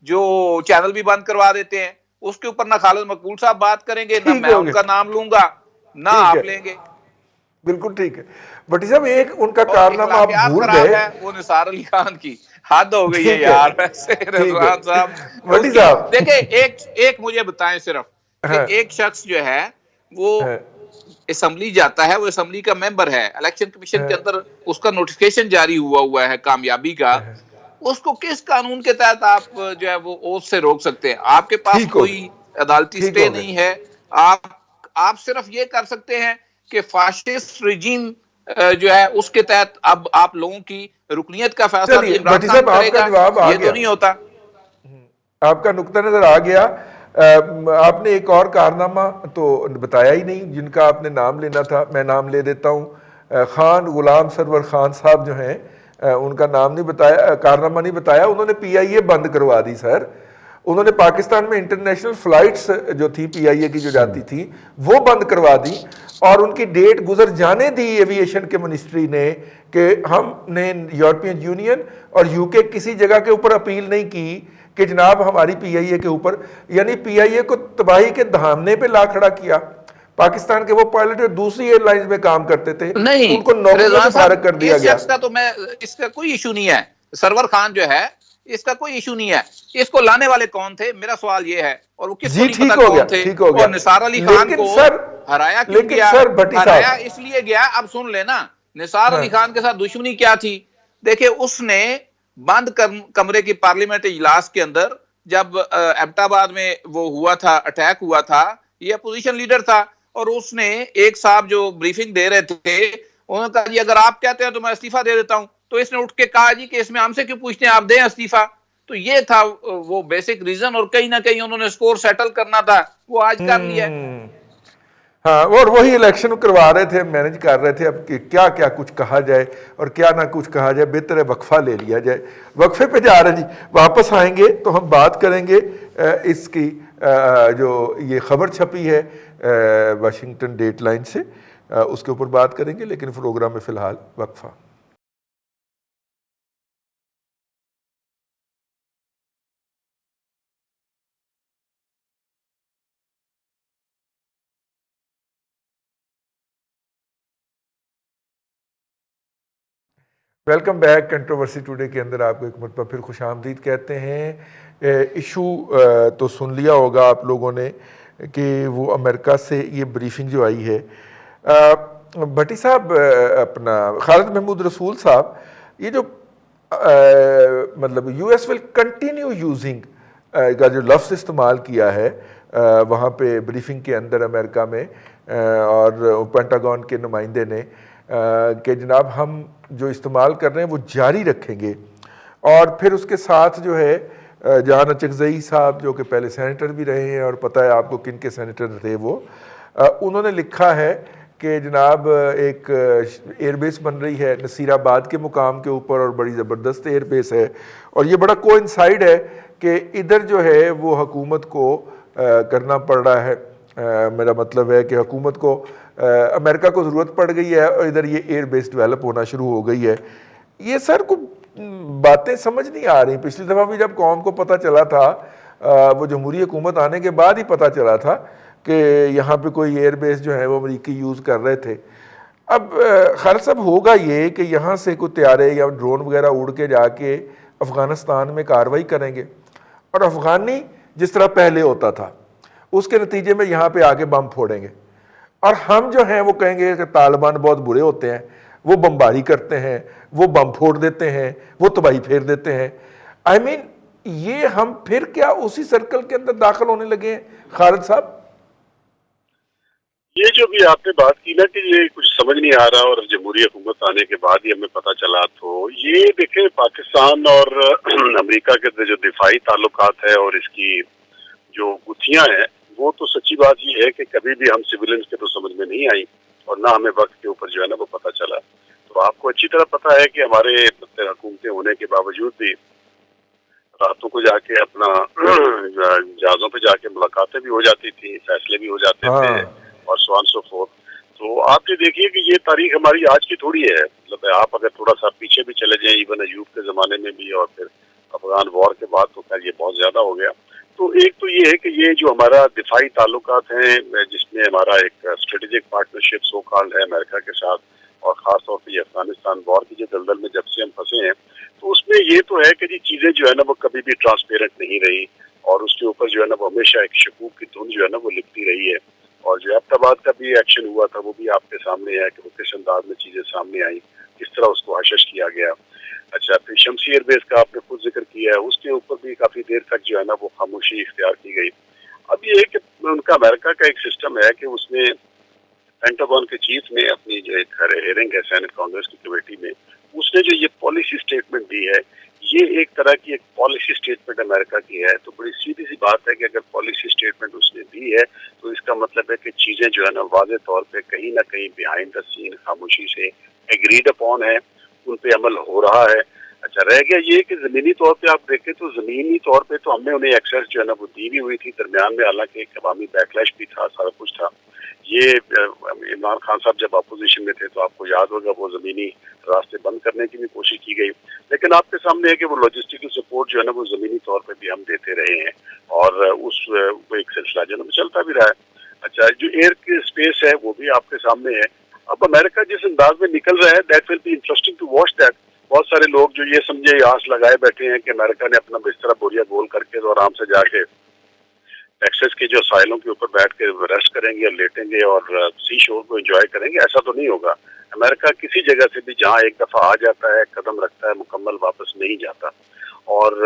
جو چینل بھی بند کروا دیتے ہیں. اس کے اوپر نہ خالد مقبول صاحب بات کریں گے, نہ میں ان کا نام لوں گا, نہ آپ لیں گے. بالکل ٹھیک ہے. بھٹی صاحب ایک ان کا کارنامہ آپ بھول گئے, وہ نثار علی خان کی حد ہو گئی ہے یار. ویسے رضوان صاحب, بھٹی صاحب دیکھیں ایک مجھے بتائیں صرف کہ ایک شخص جو ہے وہ اسمبلی جاتا ہے، وہ اسمبلی کا ممبر ہے، الیکشن کمیشن کے اندر اس کا نوٹیفکیشن جاری ہوا ہے کامیابی کا، اس کو کس قانون کے تحت آپ جو ہے وہ اوتھ سے روک سکتے ہیں؟ آپ کے پاس ٹھیک ہو کوئی عدالتی ٹھیک سٹے ہو گئے نہیں ہے، آپ صرف یہ کر سکتے ہیں کہ فاشسٹ رجیم جو ہے اس کے تحت اب آپ لوگوں کی رکنیت کا فیصلہ بھی چلیے عمران بھٹی خان صاحب کرے آپ کا گا، جواب آ یہ تو گیا، نہیں ہوتا۔ آپ کا نقطہ نظر آ گیا۔ آپ نے ایک اور کارنامہ تو بتایا ہی نہیں جن کا آپ نے نام لینا تھا، میں نام لے دیتا ہوں۔ خان غلام سرور خان صاحب جو ہیں ان کا نام نہیں بتایا، کارنامہ نہیں بتایا، انہوں نے پی آئی اے بند کروا دی سر۔ انہوں نے پاکستان میں انٹرنیشنل فلائٹس جو تھی پی آئی اے کی جو جاتی تھی وہ بند کروا دی، اور ان کی ڈیٹ گزر جانے دی ایویشن کے منسٹری نے کہ ہم نے یورپین یونین اور یو کے کسی جگہ کے اوپر اپیل نہیں کی کہ جناب ہماری پی آئی اے کے اوپر، یعنی پی آئی اے کو تباہی کے دہانے پہ لا کھڑا کیا۔ پاکستان کے وہ پائلٹ جو دوسری ایئر لائنز میں کام کرتے تھے نہیں ان کو نوکریوں سے رضوان صاحب، فارغ کر دیا اس گیا۔ شخص کا تو اس کا کوئی ایشو نہیں ہے، سرور خان جو ہے اس کا کوئی ایشو نہیں ہے، اس کو لانے والے کون تھے میرا سوال یہ ہے، اور وہ کس کو جی نہیں پتا ٹھیک ہو گیا کون تھے، ٹھیک ہو گیا، اور نثار علی خان لیکن کو سر ہرایا کیوں لیکن گیا؟ سر بھٹی ہرایا صاحب، اس لیے گیا، اب سن لینا نثار ہاں علی خان کے ساتھ دشمنی کیا تھی؟ دیکھیں اس نے بند کمرے کی پارلیمنٹ اجلاس کے اندر جب ایبٹ آباد میں وہ ہوا تھا، اٹیک ہوا تھا، یہ اپوزیشن لیڈر تھا، اور اس نے ایک صاحب جو بریفنگ دے رہے تھے انہوں نے کہا جی اگر آپ کہتے ہیں تو میں استعفیٰ دے دیتا ہوں، تو اس نے اٹھ کے کہا جی کہ اس میں ہم سے کیوں پوچھتے ہیں، آپ دیں استعفیٰ۔ تو یہ تھا وہ بیسک ریزن، اور کہیں نہ کہیں انہوں نے سکور سیٹل کرنا تھا، وہ آج کر لیا ہے۔ ہاں، اور وہی الیکشن کروا رہے تھے، مینج کر رہے تھے اب کہ کیا کیا کچھ کہا جائے اور کیا نہ کچھ کہا جائے، بہتر ہے وقفہ لے لیا جائے۔ وقفے پہ جا رہے ہیں جی، واپس آئیں گے تو ہم بات کریں گے اس کی جو یہ خبر چھپی ہے واشنگٹن ڈیٹ لائن سے، اس کے اوپر بات کریں گے، لیکن پروگرام میں فی الحال وقفہ۔ Welcome back. کنٹروورسی ٹوڈے کے اندر آپ کو ایک مرتبہ پھر خوش آمدید کہتے ہیں۔ ایشو تو سن لیا ہوگا آپ لوگوں نے کہ وہ امریکہ سے یہ بریفنگ جو آئی ہے، بھٹی صاحب اپنا خالد محمود رسول صاحب، یہ جو مطلب U S will continue using کا جو لفظ استعمال کیا ہے وہاں پہ بریفنگ کے اندر امریکہ میں، اور پینٹاگون کے نمائندے نے کہ جناب ہم جو استعمال کر رہے ہیں وہ جاری رکھیں گے، اور پھر اس کے ساتھ جو ہے جہان اچکزئی صاحب جو کہ پہلے سینیٹر بھی رہے ہیں اور پتہ ہے آپ کو کن کے سینیٹر تھے وہ، انہوں نے لکھا ہے کہ جناب ایک ایئر بیس بن رہی ہے نصیر آباد کے مقام کے اوپر، اور بڑی زبردست ایئر بیس ہے، اور یہ بڑا کوئنسائیڈ ہے کہ ادھر جو ہے وہ حکومت کو کرنا پڑ رہا ہے، میرا مطلب ہے کہ حکومت کو امریکہ کو ضرورت پڑ گئی ہے اور ادھر یہ ایئر بیس ڈیولپ ہونا شروع ہو گئی ہے۔ یہ سر کو باتیں سمجھ نہیں آ رہی۔ پچھلی دفعہ بھی جب قوم کو پتہ چلا تھا، وہ جمہوری حکومت آنے کے بعد ہی پتہ چلا تھا کہ یہاں پہ کوئی ایئر بیس جو ہے وہ امریکی یوز کر رہے تھے۔ اب خالد صاحب ہوگا یہ کہ یہاں سے کوئی طیارے یا ڈرون وغیرہ اڑ کے جا کے افغانستان میں کارروائی کریں گے، اور افغانی جس طرح پہلے ہوتا تھا اس کے نتیجے میں یہاں پہ آگے بم پھوڑیں گے، اور ہم جو ہیں وہ کہیں گے کہ طالبان بہت برے ہوتے ہیں، وہ بمباری کرتے ہیں، وہ بم پھوڑ دیتے ہیں، وہ تباہی پھیر دیتے ہیں۔ آئی مین یہ ہم پھر کیا اسی سرکل کے اندر داخل ہونے لگے ہیں خالد صاحب؟ یہ جو بھی آپ نے بات کی نا کہ یہ کچھ سمجھ نہیں آ رہا اور جمہوری حکومت آنے کے بعد ہی ہمیں پتہ چلا، تو یہ دیکھیں پاکستان اور امریکہ کے جو دفاعی تعلقات ہے اور اس کی جو گتھیاں ہیں، وہ تو سچی بات یہ ہے کہ کبھی بھی ہم سویلینز کے تو سمجھ میں نہیں آئی، اور نہ ہمیں وقت کے اوپر جو ہے نا وہ پتہ چلا۔ تو آپ کو اچھی طرح پتہ ہے کہ ہمارے حکومتیں ہونے کے باوجود بھی راتوں کو جا کے اپنا جہازوں پہ جا کے ملاقاتیں بھی ہو جاتی تھی، فیصلے بھی ہو جاتے تھے، اور سو آن سو فورتھ۔ تو آپ یہ دیکھیے کہ یہ تاریخ ہماری آج کی تھوڑی ہے، مطلب آپ اگر تھوڑا سا پیچھے بھی چلے جائیں ایون ایوب کے زمانے میں بھی، اور پھر افغان وار کے بعد تو خیر یہ بہت زیادہ ہو گیا۔ تو ایک تو یہ ہے کہ یہ جو ہمارا دفاعی تعلقات ہیں جس میں ہمارا ایک اسٹریٹجک پارٹنرشپ سو کالڈ ہے امریکہ کے ساتھ، اور خاص طور پہ یہ افغانستان وار کی جو دلدل میں جب سے ہم پھنسے ہیں، تو اس میں یہ تو ہے کہ جی چیزیں جو ہے نا وہ کبھی بھی ٹرانسپیرنٹ نہیں رہی، اور اس کے اوپر جو ہے نا وہ ہمیشہ ایک شکوک کی دھن جو ہے نا وہ لپٹی رہی ہے، اور جو ایبٹ آباد کا بھی ایکشن ہوا تھا وہ بھی آپ کے سامنے ہے کہ وہ کس انداز میں چیزیں سامنے آئیں، کس طرح اس کو حشش کیا گیا۔ اچھا، پھر شمسی ایئر بیس کا آپ نے خود ذکر کیا ہے، اس کے اوپر بھی کافی دیر تک جو ہے نا وہ خاموشی اختیار کی گئی۔ اب یہ ہے کہ ان کا امریکہ کا ایک سسٹم ہے کہ اس میں پینٹاگون کے چیف نے اپنی جو ایک ہیئرنگ ہے سینٹ کانگریس کی کمیٹی میں، اس نے جو یہ پالیسی سٹیٹمنٹ دی ہے، یہ ایک طرح کی ایک پالیسی سٹیٹمنٹ امریکہ کی ہے۔ تو بڑی سیدھی سی بات ہے کہ اگر پالیسی سٹیٹمنٹ اس نے دی ہے تو اس کا مطلب ہے کہ چیزیں جو ہے نا واضح طور پہ کہیں نہ کہیں بیہائنڈ دا سین خاموشی سے ایگریڈ اپون ہے، ان پہ عمل ہو رہا ہے۔ اچھا، رہ گیا یہ کہ زمینی طور پہ آپ دیکھیں تو زمینی طور پہ تو ہم نے انہیں ایکسیس جو ہے نا وہ دی بھی ہوئی تھی درمیان میں، حالانکہ ایک عوامی بیکلیش بھی تھا، سارا کچھ تھا۔ یہ عمران خان صاحب جب اپوزیشن میں تھے تو آپ کو یاد ہوگا وہ زمینی راستے بند کرنے کی بھی کوشش کی گئی، لیکن آپ کے سامنے ہے کہ وہ لاجسٹیکل سپورٹ جو ہے نا وہ زمینی طور پہ بھی ہم دیتے رہے ہیں، اور اس وہ ایک سلسلہ جو ہے نا چلتا بھی رہا ہے۔ اچھا، جو ایئر کی اسپیس ہے وہ بھی آپ کے سامنے ہے۔ اب امریکہ جس انداز میں نکل رہا ہے، that will be interesting to watch that. بہت سارے لوگ جو یہ سمجھے آس لگائے بیٹھے ہیں کہ امریکہ نے اپنا بستر بوریا گول کر کے تو آرام سے جا کے ٹیکسس کے جو ساحلوں کے اوپر بیٹھ کے ریسٹ کریں گے اور لیٹیں گے اور سی شور کو انجوائے کریں گے، ایسا تو نہیں ہوگا۔ امریکہ کسی جگہ سے بھی جہاں ایک دفعہ آ جاتا ہے، قدم رکھتا ہے، مکمل واپس نہیں جاتا۔ اور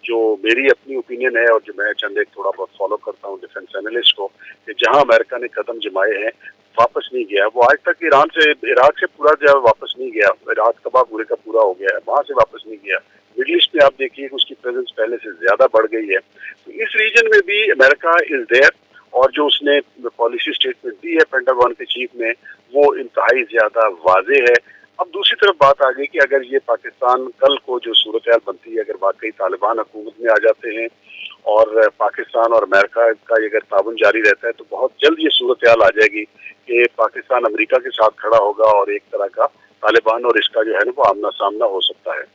جو میری اپنی اوپینین ہے اور جو میں چند ایک تھوڑا بہت فالو کرتا ہوں ڈیفینس اینالسٹ کو، کہ جہاں امریکہ نے قدم جمائے ہیں واپس نہیں گیا۔ وہ آج تک عراق سے پورا جو ہے واپس نہیں گیا، عراق تباہ پورے کا پورا ہو گیا ہے، وہاں سے واپس نہیں گیا۔ مڈل ایسٹ میں آپ دیکھیے کہ اس کی پریزنس پہلے سے زیادہ بڑھ گئی ہے۔ تو اس ریجن میں بھی امریکہ از دیئر، اور جو اس نے پالیسی اسٹیٹمنٹ دی ہے پینٹاگون کے چیف نے وہ انتہائی زیادہ واضح ہے۔ اب دوسری طرف بات آ گئی کہ اگر یہ پاکستان کل کو جو صورتحال بنتی ہے، اگر واقعی طالبان حکومت میں آ جاتے ہیں اور پاکستان اور امریکہ کا اگر تعاون جاری رہتا ہے تو بہت جلد یہ صورتحال آ جائے گی کہ پاکستان امریکہ کے ساتھ کھڑا ہوگا اور ایک طرح کا طالبان اور اس کا جو ہے نا وہ آمنا سامنا ہو سکتا ہے۔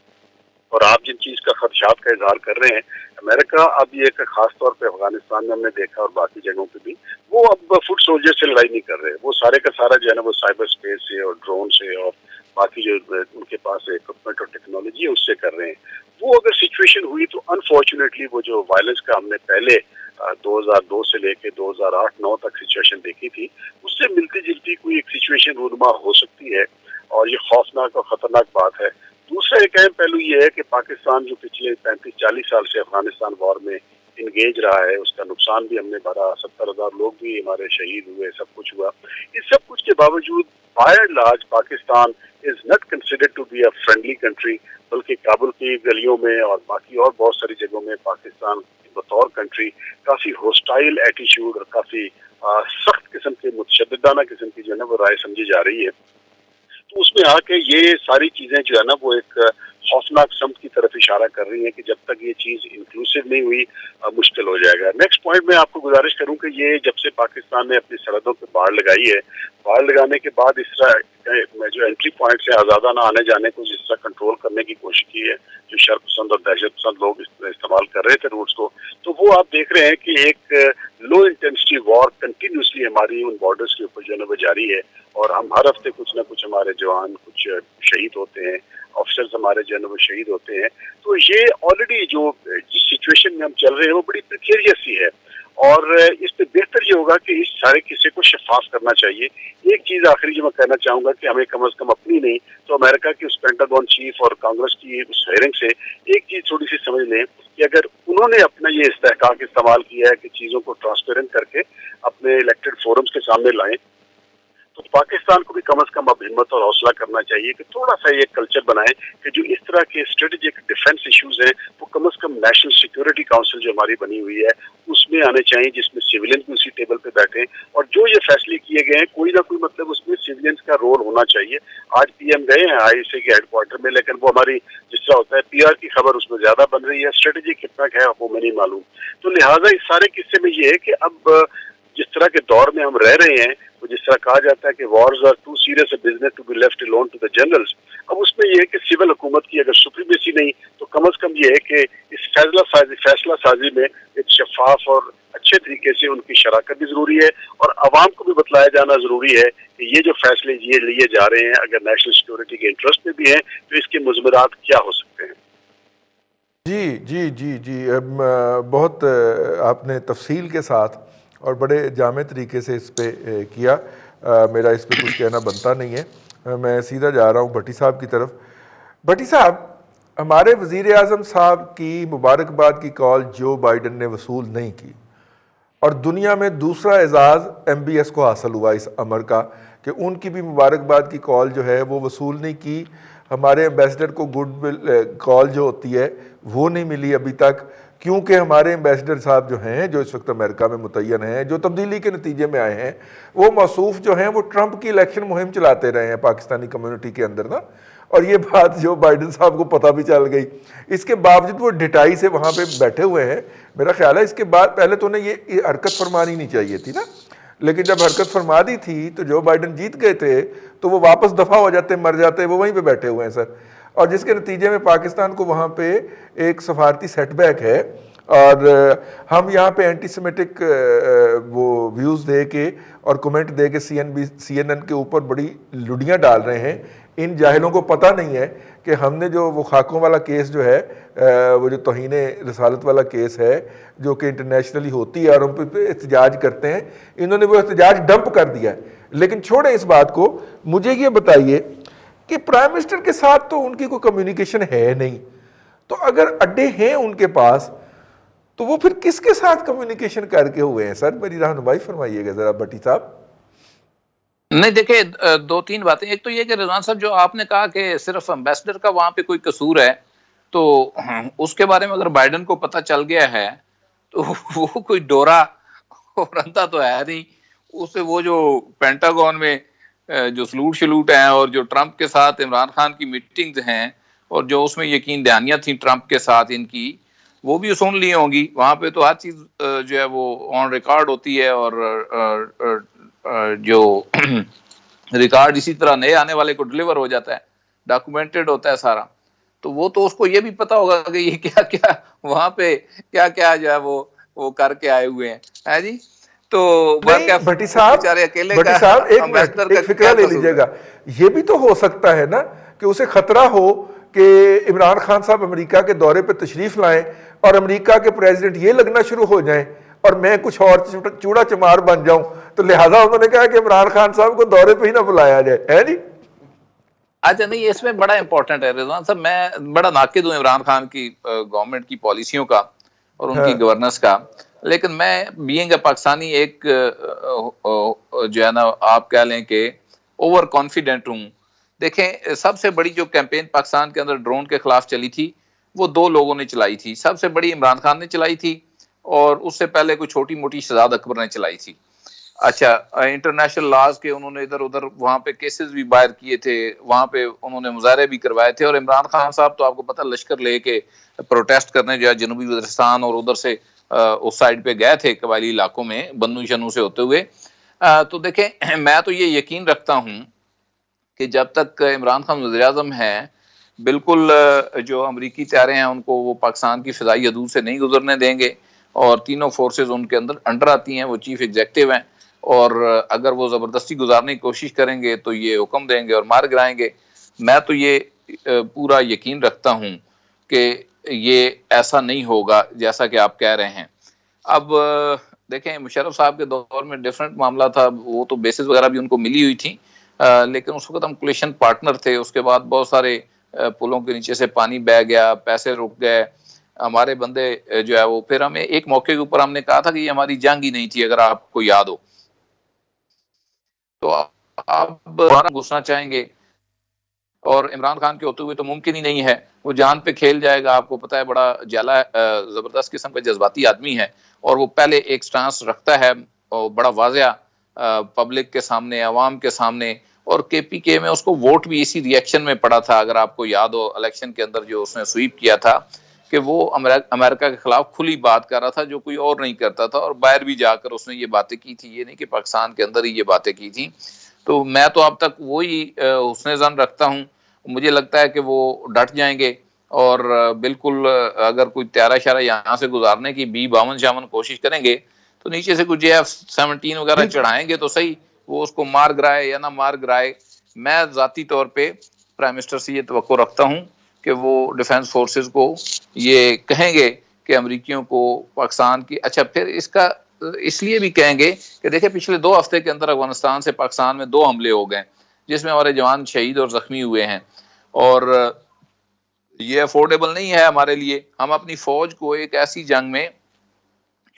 اور آپ جن چیز کا خدشات کا اظہار کر رہے ہیں، امریکہ اب یہ کہ خاص طور پہ افغانستان میں ہم نے دیکھا اور باقی جگہوں پہ بھی، وہ اب فٹ سولجر سے لڑائی نہیں کر رہے، وہ سارے کا سارا جو ہے نا وہ سائبر اسپیس سے اور ڈرون سے اور باقی جو ان کے پاس اکوپمنٹ اور ٹیکنالوجی ہے اس سے کر رہے ہیں۔ وہ اگر سچویشن ہوئی تو انفارچونیٹلی وہ جو وائلنس کا ہم نے پہلے 2002 سے لے کے 2008-9 تک سچویشن دیکھی تھی، اس سے ملتی جلتی کوئی ایک سچویشن رونما ہو سکتی ہے، اور یہ خوفناک اور خطرناک بات ہے۔ دوسرا ایک اہم پہلو یہ ہے کہ پاکستان جو پچھلے 35-40 سال سے افغانستان وار میں انگیج رہا ہے، اس کا نقصان بھی ہم نے بھرا، 70,000 لوگ بھی ہمارے شہید ہوئے، سب کچھ ہوا۔ اس سب کچھ کے باوجود by and large Pakistan is not considered to be a friendly country, بلکہ کابل کی گلیوں میں اور باقی اور بہت ساری جگہوں میں پاکستان بطور کنٹری کافی ہوسٹائل ایٹیچیوڈ اور کافی سخت قسم کے متشددانہ قسم کی جو ہے نا وہ رائے سمجھی جا رہی ہے۔ تو اس میں آ کے یہ ساری چیزیں جو ہے نا وہ ایک خوفناک سمت کی طرف اشارہ کر رہی ہیں کہ جب تک یہ چیز انکلوسیو نہیں ہوئی مشکل ہو جائے گا۔ نیکسٹ پوائنٹ میں آپ کو گزارش کروں کہ یہ جب سے پاکستان نے اپنی سرحدوں پہ باڑ لگائی ہے، باڑ لگانے کے بعد اس طرح جو انٹری پوائنٹس ہیں آزادانہ آنے جانے کو جس طرح کنٹرول کرنے کی کوشش کی ہے، جو شر پسند اور دہشت پسند لوگ استعمال کر رہے تھے روٹس کو، تو وہ آپ دیکھ رہے ہیں کہ ایک لو انٹینسٹی وار کنٹینیوسلی ہماری ان بارڈرز کے اوپر جو ہے نا وہ جاری ہے، اور ہم ہر ہفتے کچھ نہ کچھ ہمارے جوان کچھ شہید ہوتے ہیں، آفیسرز ہمارے جو ہے نا وہ شہید ہوتے ہیں۔ تو یہ آلریڈی جو جس سچویشن میں ہم چل رہے ہیں وہ بڑی پریکیریس سی ہے، اور اس پہ بہتر یہ ہوگا کہ اس سارے قصے کو شفاف کرنا چاہیے۔ ایک چیز آخری جو میں کہنا چاہوں گا کہ ہمیں کم از کم اپنی نہیں تو امریکہ کی اس پینٹاگون چیف اور کانگریس کی اس ہیئرنگ سے ایک چیز تھوڑی سی سمجھ لیں کہ اگر انہوں نے اپنا یہ استحقاق استعمال کیا ہے کہ چیزوں کو ٹرانسپیرنٹ کر کے اپنے الیکٹڈ فورمز کے سامنے لائیں، تو پاکستان کو بھی کم از کم اب ہمت اور حوصلہ کرنا چاہیے کہ تھوڑا سا یہ کلچر بنائیں کہ جو اس طرح کے اسٹریٹجک ڈیفنس ایشوز ہیں وہ کم از کم نیشنل سیکورٹی کاؤنسل جو ہماری بنی ہوئی ہے اس میں آنے چاہیے، جس میں سویلینز بھی اسی ٹیبل پہ بیٹھیں، اور جو یہ فیصلے کیے گئے ہیں کوئی نہ کوئی مطلب اس میں سویلینز کا رول ہونا چاہیے۔ آج پی ایم گئے ہیں آئی سی کے ہیڈ کوارٹر میں، لیکن وہ ہماری جس طرح ہوتا ہے پی آر کی خبر اس میں زیادہ بن رہی ہے، اسٹریٹجک کتنا ہے وہ میں نہیں معلوم۔ تو لہٰذا اس سارے قصے میں یہ ہے کہ اب جس طرح کے دور میں ہم رہ رہے ہیں، وہ جس طرح کہا جاتا ہے کہ wars are too serious a business to be left alone to the generals, اب اس میں یہ ہے کہ سول حکومت کی اگر سپریمیسی نہیں تو کم از کم یہ ہے کہ اس فیصلہ سازی میں ایک شفاف اور اچھے طریقے سے ان کی شراکت بھی ضروری ہے، اور عوام کو بھی بتلایا جانا ضروری ہے کہ یہ جو فیصلے یہ لیے جا رہے ہیں اگر نیشنل سیکورٹی کے انٹرسٹ میں بھی ہیں تو اس کے مضمرات کیا ہو سکتے ہیں۔ جی بہت آپ نے تفصیل کے ساتھ اور بڑے جامع طریقے سے اس پہ کیا. میرا اس پہ کچھ کہنا بنتا نہیں ہے. میں سیدھا جا رہا ہوں بھٹی صاحب کی طرف. بھٹی صاحب، ہمارے وزیر اعظم صاحب کی مبارکباد کی کال جو بائیڈن نے وصول نہیں کی، اور دنیا میں دوسرا اعزاز MBS کو حاصل ہوا اس امر کا کہ ان کی بھی مبارکباد کی کال جو ہے وہ وصول نہیں کی. ہمارے ایمبیسڈر کو گڈ ول کال جو ہوتی ہے وہ نہیں ملی ابھی تک، کیونکہ ہمارے ایمبیسڈر صاحب جو ہیں، جو اس وقت امریکہ میں متعین ہیں، جو تبدیلی کے نتیجے میں آئے ہیں، وہ موصوف جو ہیں وہ ٹرمپ کی الیکشن مہم چلاتے رہے ہیں پاکستانی کمیونٹی کے اندر نا. اور یہ بات جو بائیڈن صاحب کو پتہ بھی چل گئی، اس کے باوجود وہ ڈٹائی سے وہاں پہ بیٹھے ہوئے ہیں. میرا خیال ہے اس کے بعد پہلے تو انہیں یہ حرکت فرمانی نہیں چاہیے تھی نا، لیکن جب حرکت فرما دی تھی تو جو بائیڈن جیت گئے تھے تو وہ واپس دفع ہو جاتے، مر جاتے، وہ وہیں پہ بیٹھے ہوئے ہیں سر. اور جس کے نتیجے میں پاکستان کو وہاں پہ ایک سفارتی سیٹ بیک ہے، اور ہم یہاں پہ اینٹی سیمیٹک وہ ویوز دے کے اور کمنٹ دے کے CNN کے اوپر بڑی لڈیاں ڈال رہے ہیں. ان جاہلوں کو پتہ نہیں ہے کہ ہم نے جو وہ خاکوں والا کیس جو ہے، وہ جو توہین رسالت والا کیس ہے جو کہ انٹرنیشنلی ہوتی ہے اور ہم پہ احتجاج کرتے ہیں، انہوں نے وہ احتجاج ڈمپ کر دیا ہے. لیکن چھوڑیں اس بات کو، مجھے یہ بتائیے کہ پرائم منسٹر کے ساتھ تو ان کی کوئی کمیونیکیشن ہے نہیں، تو اگر اڈے ہیں ان کے پاس تو وہ پھر کس کے ساتھ کمیونیکیشن کر کے ہوئے ہیں؟ سر میری رہنمائی فرمائیے گا ذرا بھٹی صاحب. نہیں دیکھیں، دو تین باتیں. ایک تو یہ کہ رضوان صاحب جو آپ نے کہا کہ صرف امبیسڈر کا وہاں پہ کوئی قصور ہے، تو اس کے بارے میں اگر بائیڈن کو پتہ چل گیا ہے تو وہ کوئی ڈورا رنتا تو ہے نہیں. اسے وہ جو پینٹاگون میں جو سلوٹ شلوٹ ہیں اور جو ٹرمپ کے ساتھ عمران خان کی میٹنگز ہیں اور جو اس میں یقین دہانیاں تھیں ٹرمپ کے ساتھ ان کی، وہ بھی سن لی ہوں گی. وہاں پہ تو ہر چیز جو ہے وہ آن ریکارڈ ہوتی ہے، اور جو ریکارڈ اسی طرح نئے آنے والے کو ڈلیور ہو جاتا ہے، ڈاکومنٹڈ ہوتا ہے سارا. تو وہ تو اس کو یہ بھی پتا ہوگا کہ یہ کیا کیا وہاں پہ کیا کیا جو ہے وہ کر کے آئے ہوئے ہیں جی. تو بھٹی صاحب ایک فکرہ لے لیجئے گا، یہ بھی تو ہو سکتا ہے نا کہ اسے خطرہ ہو کہ عمران خان صاحب امریکہ کے دورے پہ تشریف لائیں اور امریکہ کے پریزیڈنٹ یہ لگنا شروع ہو جائیں اور میں کچھ اور چوڑا چمار بن جاؤں، تو لہٰذا انہوں نے کہا کہ عمران خان صاحب کو دورے پہ ہی نہ بلایا جائے، ہے جی. اچھا نہیں، اس میں بڑا امپورٹنٹ ہے رضوان صاحب، میں بڑا ناقد ہوں عمران خان کی گورنمنٹ کی پالیسیوں کا اور ان کی گورننس کا، لیکن میں بینگ اے پاکستانی ایک جو ہے نا آپ کہہ لیں کہ اوور کانفیڈنٹ ہوں. دیکھیں، سب سے بڑی جو کیمپین پاکستان کے اندر ڈرون کے خلاف چلی تھی وہ دو لوگوں نے چلائی تھی. سب سے بڑی عمران خان نے چلائی تھی، اور اس سے پہلے کوئی چھوٹی موٹی شہزاد اکبر نے چلائی تھی. اچھا، انٹرنیشنل لاز کے انہوں نے ادھر ادھر وہاں پہ کیسز بھی باہر کیے تھے، وہاں پہ انہوں نے مظاہرے بھی کروائے تھے. اور عمران خان صاحب تو آپ کو پتہ لشکر لے کے پروٹیسٹ کرنے جو ہے جنوبی وزیرستان اور ادھر سے اس سائڈ پہ گئے تھے قبائلی علاقوں میں بنو شنو سے ہوتے ہوئے. تو دیکھیں، میں تو یہ یقین رکھتا ہوں کہ جب تک عمران خان وزیر اعظم ہیں، بالکل جو امریکی طیارے ہیں ان کو وہ پاکستان کی فضائی حدود سے نہیں گزرنے دیں گے، اور تینوں فورسز ان کے اندر انڈر آتی ہیں، وہ چیف ایگزیکٹو ہیں، اور اگر وہ زبردستی گزارنے کی کوشش کریں گے تو یہ حکم دیں گے اور مار گرائیں گے. میں تو یہ پورا یقین رکھتا ہوں کہ یہ ایسا نہیں ہوگا جیسا کہ آپ کہہ رہے ہیں. اب دیکھیں، مشرف صاحب کے دور میں ڈیفرنٹ معاملہ تھا، وہ تو بیسز وغیرہ بھی ان کو ملی ہوئی تھی، لیکن اس وقت ہم کولیشن پارٹنر تھے. اس کے بعد بہت سارے پلوں کے نیچے سے پانی بہہ گیا، پیسے رک گئے، ہمارے بندے جو ہے وہ پھر ہمیں ایک موقع کے اوپر ہم نے کہا تھا کہ یہ ہماری جنگ ہی نہیں تھی، اگر آپ کو یاد ہو. تو آپ دوبارہ گھسنا چاہیں گے اور عمران خان کے ہوتے ہوئے تو ممکن ہی نہیں ہے، وہ جان پہ کھیل جائے گا. آپ کو پتہ ہے بڑا جالا زبردست قسم کا جذباتی آدمی ہے، اور وہ پہلے ایک سٹانس رکھتا ہے اور بڑا واضح پبلک کے سامنے، عوام کے سامنے. اور KPK میں اس کو ووٹ بھی اسی ریئیکشن میں پڑا تھا، اگر آپ کو یاد ہو الیکشن کے اندر جو اس نے سویپ کیا تھا کہ وہ امریکہ کے خلاف کھلی بات کر رہا تھا جو کوئی اور نہیں کرتا تھا، اور باہر بھی جا کر اس نے یہ باتیں کی تھی، یہ نہیں کہ پاکستان کے اندر ہی یہ باتیں کی تھی. تو میں تو اب تک وہی حسن ظن رکھتا ہوں. مجھے لگتا ہے کہ وہ ڈٹ جائیں گے، اور بالکل اگر کوئی طیارہ شارہ یہاں سے گزارنے کی 52 کوشش کریں گے تو نیچے سے کوئی JF-17 وغیرہ چڑھائیں گے تو صحیح، وہ اس کو مار گرائے یا نہ مار گرائے. میں ذاتی طور پہ پرائم منسٹر سے یہ توقع رکھتا ہوں کہ وہ ڈیفنس فورسز کو یہ کہیں گے کہ امریکیوں کو پاکستان کی. اچھا، پھر اس کا اس لیے بھی کہیں گے کہ دیکھیں پچھلے 2 ہفتے کے اندر افغانستان سے پاکستان میں 2 حملے ہو گئے جس میں ہمارے جوان شہید اور زخمی ہوئے ہیں، اور یہ افورڈیبل نہیں ہے ہمارے لیے۔ ہم اپنی فوج کو ایک ایسی جنگ میں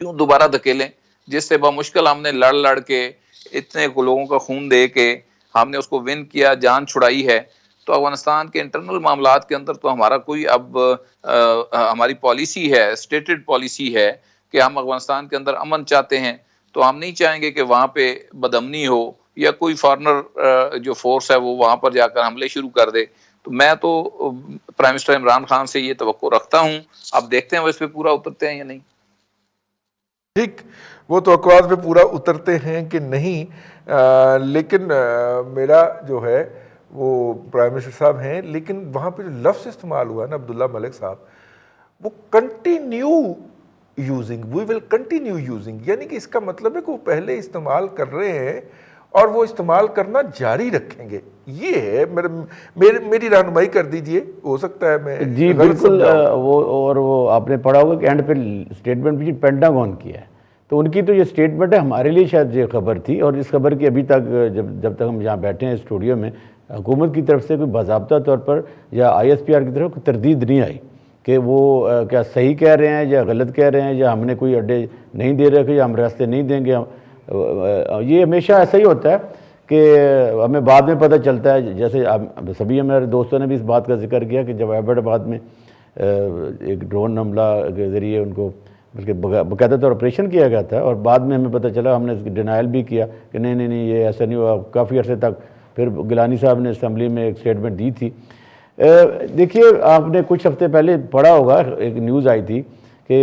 کیوں دوبارہ دھکیلیں جس سے بمشکل ہم نے لڑ کے اتنے لوگوں کا خون دے کے ہم نے اس کو ون کیا، جان چھڑائی ہے۔ تو افغانستان کے انٹرنل معاملات کے اندر تو ہمارا کوئی اب ہماری پالیسی ہے، اسٹیٹڈ پالیسی ہے کہ ہم افغانستان کے اندر امن چاہتے ہیں، تو ہم نہیں چاہیں گے کہ وہاں پہ بدامنی ہو یا کوئی فارنر جو فورس ہے وہ وہاں پر جا کر حملے شروع کر دے۔ تو میں تو پرائم منسٹر عمران خان سے یہ توقع رکھتا ہوں، اب دیکھتے ہیں وہ اس پہ پورا اترتے ہیں یا نہیں۔ ٹھیک، وہ توقعات پہ پورا اترتے ہیں کہ نہیں، لیکن میرا جو ہے وہ پرائم منسٹر صاحب ہیں، لیکن وہاں پہ جو لفظ استعمال ہوا ہے نا عبداللہ ملک صاحب، وہ continue using, we will continue using, یعنی کہ اس کا مطلب ہے کہ وہ پہلے استعمال کر رہے ہیں اور وہ استعمال کرنا جاری رکھیں گے۔ یہ ہے میری رہنمائی کر دیجئے، ہو سکتا ہے میں جی غلط بالکل، سمجھاؤں۔ وہ آپ نے پڑھا ہوگا کہ اینڈ پہ اسٹیٹمنٹ بھی پینٹاگون کی ہے، تو ان کی تو یہ اسٹیٹمنٹ ہے، ہمارے لیے شاید یہ خبر تھی، اور اس خبر کی ابھی تک جب تک ہم یہاں بیٹھے ہیں اسٹوڈیو میں، حکومت کی طرف سے کوئی باضابطہ طور پر یا آئی ایس پی آر کی طرف کوئی تردید نہیں آئی کہ وہ کیا صحیح کہہ رہے ہیں یا غلط کہہ رہے ہیں، یا ہم نے کوئی اڈے نہیں دے رکھے یا ہم راستے نہیں دیں گے۔ یہ ہمیشہ ایسا ہی ہوتا ہے کہ ہمیں بعد میں پتہ چلتا ہے، جیسے سبھی ہمارے دوستوں نے بھی اس بات کا ذکر کیا کہ جب ایبٹ آباد میں ایک ڈرون حملہ کے ذریعے ان کو بلکہ باقاعدہ طور آپریشن کیا گیا تھا، اور بعد میں ہمیں پتہ چلا، ہم نے اس کی ڈینائل بھی کیا کہ نہیں یہ ایسا نہیں ہوا، کافی عرصے تک پھر گیلانی صاحب نے اسمبلی میں ایک اسٹیٹمنٹ دی تھی۔ دیکھیے آپ نے کچھ ہفتے پہلے پڑھا ہوگا، ایک نیوز آئی تھی کہ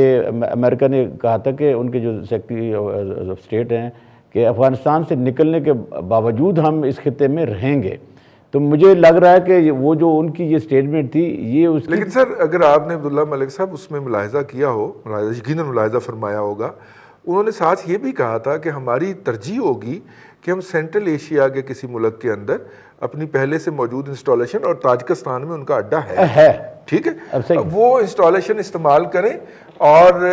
امریکہ نے کہا تھا کہ ان کے جو سیکرٹری آف اسٹیٹ ہیں کہ افغانستان سے نکلنے کے باوجود ہم اس خطے میں رہیں گے۔ تو مجھے لگ رہا ہے کہ وہ جو ان کی یہ اسٹیٹمنٹ تھی یہ اس کی، لیکن سر اگر آپ نے عبداللہ ملک صاحب اس میں ملاحظہ کیا ہو، یقیناً ملاحظہ فرمایا ہوگا، انہوں نے ساتھ یہ بھی کہا تھا کہ ہماری ترجیح ہوگی کہ ہم سینٹرل ایشیا کے کسی ملک کے اندر اپنی پہلے سے موجود انسٹالیشن، اور تاجکستان میں ان کا اڈا ہے، ٹھیک ہے، وہ انسٹالیشن استعمال کریں، اور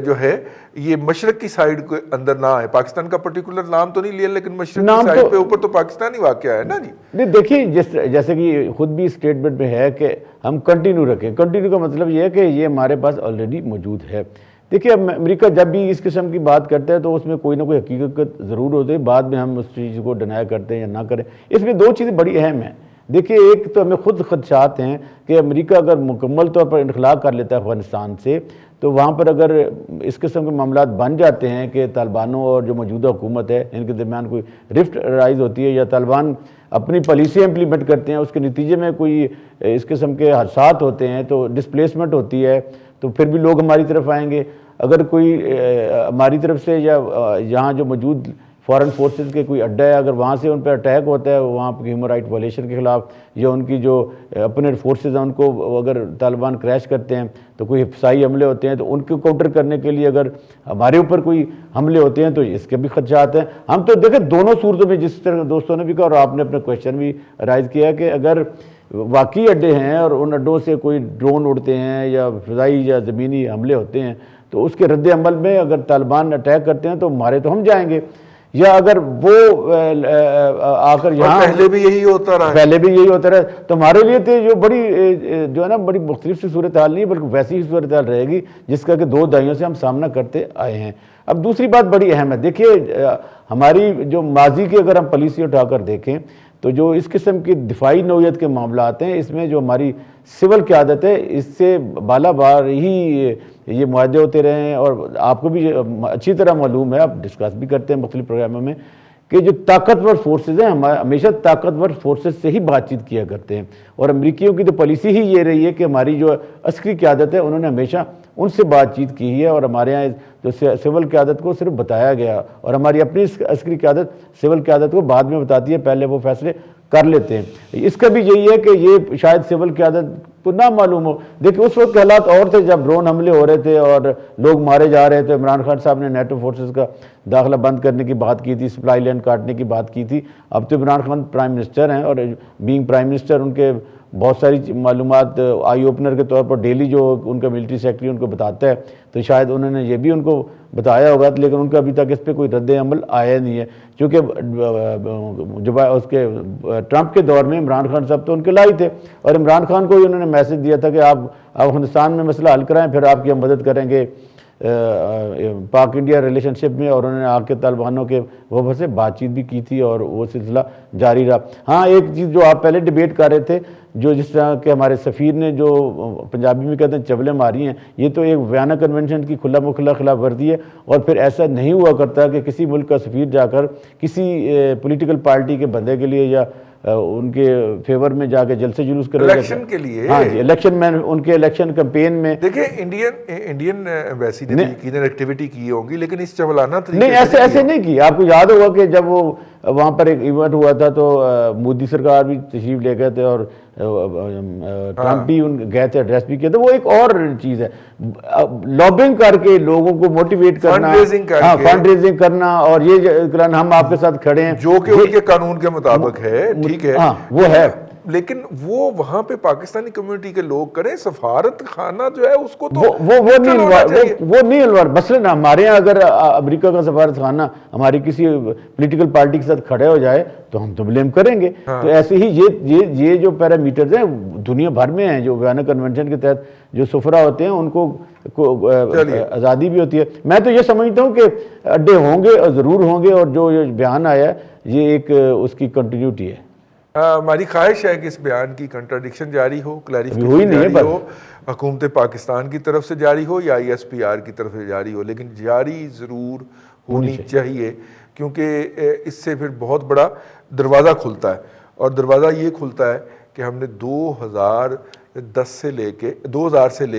جو ہے یہ مشرق کی سائیڈ کے اندر نہ آئے۔ پاکستان کا پرٹیکولر نام تو نہیں لیا، لیکن مشرق کی سائیڈ پہ اوپر تو پاکستانی واقعہ ہے نا جی۔ نہیں دیکھیے جیسے کہ خود بھی اسٹیٹمنٹ میں ہے کہ ہم کنٹینیو رکھیں، کنٹینیو کا مطلب یہ ہے کہ یہ ہمارے پاس آلریڈی موجود ہے۔ دیکھیے امریکہ جب بھی اس قسم کی بات کرتا ہے تو اس میں کوئی نہ کوئی حقیقت ضرور ہوتی ہے، بعد میں ہم اس چیز کو ڈینائی کرتے ہیں یا نہ کریں۔ اس میں 2 چیزیں بڑی اہم ہیں۔ دیکھیے ایک تو ہمیں خود خدشات ہیں کہ امریکہ اگر مکمل طور پر انخلا کر لیتا ہے افغانستان سے، تو وہاں پر اگر اس قسم کے معاملات بن جاتے ہیں کہ طالبانوں اور جو موجودہ حکومت ہے ان کے درمیان کوئی رفٹ رائز ہوتی ہے، یا طالبان اپنی پالیسی امپلیمنٹ کرتے ہیں، اس کے نتیجے میں کوئی اس قسم کے حادثات ہوتے ہیں تو ڈسپلیسمنٹ ہوتی ہے، تو پھر بھی لوگ ہماری طرف آئیں گے۔ اگر کوئی ہماری طرف سے یا یہاں جو موجود فارن فورسز کے کوئی اڈا ہے، اگر وہاں سے ان پہ اٹیک ہوتا ہے وہاں پہ ہیومن رائٹ وائلیشن کے خلاف، یا ان کی جو اپنے فورسز ہیں ان کو اگر طالبان کریش کرتے ہیں تو کوئی فضائی حملے ہوتے ہیں، تو ان کو کاؤنٹر کرنے کے لیے اگر ہمارے اوپر کوئی حملے ہوتے ہیں تو اس کے بھی خدشات ہیں۔ ہم تو دیکھیں دونوں صورتوں میں، جس طرح دوستوں نے بھی کہا اور آپ نے اپنا کویشچن بھی رائز کیا کہ اگر واقعی اڈے ہیں اور ان اڈوں سے کوئی ڈرون اڑتے ہیں یا فضائی یا زمینی حملے ہوتے ہیں، تو اس کے رد عمل میں اگر طالبان اٹیک کرتے ہیں تو مارے تو ہم جائیں گے، یا اگر وہ آ کر یہاں، پہلے بھی یہی ہوتا رہا، تو ہمارے لیے تو جو بڑی جو ہے نا بڑی مختلف سی صورتحال نہیں بلکہ ویسی ہی صورتحال رہے گی جس کا کہ 2 دہائیوں سے ہم سامنا کرتے آئے ہیں۔ اب دوسری بات بڑی اہم ہے، دیکھیے ہماری جو ماضی کی اگر ہم پالیسی اٹھا کر دیکھیں تو جو اس قسم کی دفاعی نوعیت کے معاملات ہیں، اس میں جو ہماری سول قیادت ہے اس سے بالا بار ہی یہ معاہدے ہوتے رہے ہیں، اور آپ کو بھی اچھی طرح معلوم ہے، آپ ڈسکس بھی کرتے ہیں مختلف پروگراموں میں، کہ جو طاقتور فورسز ہیں ہمیشہ طاقتور فورسز سے ہی بات چیت کیا کرتے ہیں، اور امریکیوں کی تو پالیسی ہی یہ رہی ہے کہ ہماری جو عسکری قیادت ہے انہوں نے ہمیشہ ان سے بات چیت کی ہے، اور ہمارے یہاں جو سول قیادت کو صرف بتایا گیا، اور ہماری اپنی عسکری قیادت سول قیادت کو بعد میں بتاتی ہے، پہلے وہ فیصلے کر لیتے ہیں۔ اس کا بھی یہی ہے کہ یہ شاید سول قیادت کو نہ معلوم ہو۔ دیکھیں اس وقت کے حالات اور تھے جب ڈرون حملے ہو رہے تھے اور لوگ مارے جا رہے تھے، عمران خان صاحب نے نیٹو فورسز کا داخلہ بند کرنے کی بات کی تھی، سپلائی لائن کاٹنے کی بات کی تھی۔ اب تو عمران خان پرائم منسٹر ہیں، اور بینگ پرائم منسٹر ان کے بہت ساری معلومات آئی اوپنر کے طور پر ڈیلی جو ان کا ملٹری سیکرٹری ان کو بتاتا ہے، تو شاید انہوں نے یہ بھی ان کو بتایا ہوگا، لیکن ان کا ابھی تک اس پہ کوئی رد عمل آیا نہیں ہے، چونکہ جب اس کے ٹرمپ کے دور میں عمران خان صاحب تو ان کے لائی تھے، اور عمران خان کو ہی انہوں نے میسج دیا تھا کہ آپ افغانستان میں مسئلہ حل کرائیں، پھر آپ کی ہم مدد کریں گے پاک انڈیا ریلیشن شپ میں، اور انہوں نے آ کے طالبانوں کے وہ سے بات چیت بھی کی تھی اور وہ سلسلہ جاری رہا۔ ہاں ایک چیز جو آپ پہلے ڈیبیٹ کر رہے تھے، جو جس طرح کہ ہمارے سفیر نے جو پنجابی میں کہتے ہیں چبلیں ماری ہیں، یہ تو ایک ویانا کنونشن کی کھلا مکھلا خلاف ورزی ہے، اور پھر ایسا نہیں ہوا کرتا کہ کسی ملک کا سفیر جا کر کسی پولیٹیکل پارٹی کے بندے کے لیے یا ان کے فیور میں جا کے جلسے جلوس کرے الیکشن کے لیے، ہاں جی الیکشن میں ان کے الیکشن کمپین میں دیکھیں انڈین ایمبیسی نے یقیناً ایکٹیویٹی کی ہوگی، لیکن اس چولانہ طریقے نہیں ایسے نہیں کی۔ آپ کو یاد ہوگا کہ جب وہ وہاں پر ایک ایونٹ ہوا تھا تو مودی سرکار بھی تشریف لے گئے تھے اور ٹرمپ بھی گئے تھے، ایڈریس بھی کیا تھا، وہ ایک اور چیز ہے، لابنگ کر کے لوگوں کو موٹیویٹ کرنا، فنڈ ریزنگ کرنا، اور یہ کرنا ہم آپ کے ساتھ کھڑے ہیں، جو کہ ان کے قانون کے مطابق ہے، ٹھیک ہے، ہاں وہ ہے، لیکن وہ وہاں پہ پاکستانی کمیونٹی کے لوگ کریں، سفارت خانہ جو ہے اس کو تو وہ نہیں انوالو۔ مثلاً ہمارے یہاں اگر امریکہ کا سفارت خانہ ہماری کسی پولیٹیکل پارٹی کے ساتھ کھڑے ہو جائے تو ہم تو بلیم کریں گے۔ تو ایسے ہی یہ جو پیرامیٹرز ہیں دنیا بھر میں ہیں، جو ویانا کنونشن کے تحت جو سفرا ہوتے ہیں ان کو آزادی بھی ہوتی ہے۔ میں تو یہ سمجھتا ہوں کہ اڈے ہوں گے اور ضرور ہوں گے، اور جو یہ بیان آیا ہے یہ ایک اس کی کنٹینیوٹی ہے۔ ہماری خواہش ہے کہ اس بیان کی کنٹراڈکشن جاری ہو، کلیریفیکیشن جاری ہو، حکومت پاکستان کی طرف سے جاری ہو یا ISPR کی طرف سے جاری ہو، لیکن جاری ضرور ہونی چاہیے، کیونکہ اس سے پھر بہت بڑا دروازہ کھلتا ہے، اور دروازہ یہ کھلتا ہے کہ ہم نے 2010 سے لے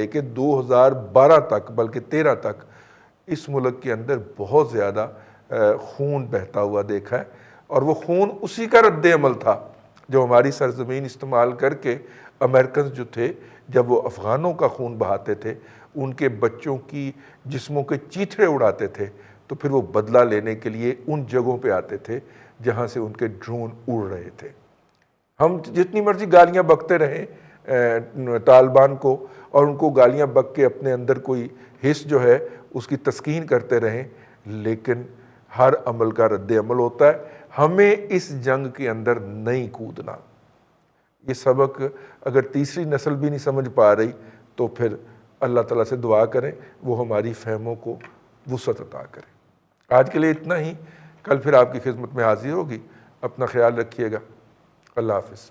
کے 2012 تک بلکہ 13 تک اس ملک کے اندر بہت زیادہ خون بہتا ہوا دیکھا ہے، اور وہ خون اسی کا رد عمل تھا جو ہماری سرزمین استعمال کر کے امریکنز جو تھے جب وہ افغانوں کا خون بہاتے تھے، ان کے بچوں کی جسموں کے چیتھڑے اڑاتے تھے، تو پھر وہ بدلہ لینے کے لیے ان جگہوں پہ آتے تھے جہاں سے ان کے ڈرون اڑ رہے تھے۔ ہم جتنی مرضی گالیاں بکتے رہیں طالبان کو، اور ان کو گالیاں بک کے اپنے اندر کوئی حص جو ہے اس کی تسکین کرتے رہیں، لیکن ہر عمل کا رد عمل ہوتا ہے۔ ہمیں اس جنگ کے اندر نہیں کودنا۔ یہ سبق اگر تیسری نسل بھی نہیں سمجھ پا رہی تو پھر اللہ تعالیٰ سے دعا کریں وہ ہماری فہموں کو وسعت عطا کرے۔ آج کے لیے اتنا ہی، کل پھر آپ کی خدمت میں حاضر ہوگی۔ اپنا خیال رکھیے گا، اللہ حافظ۔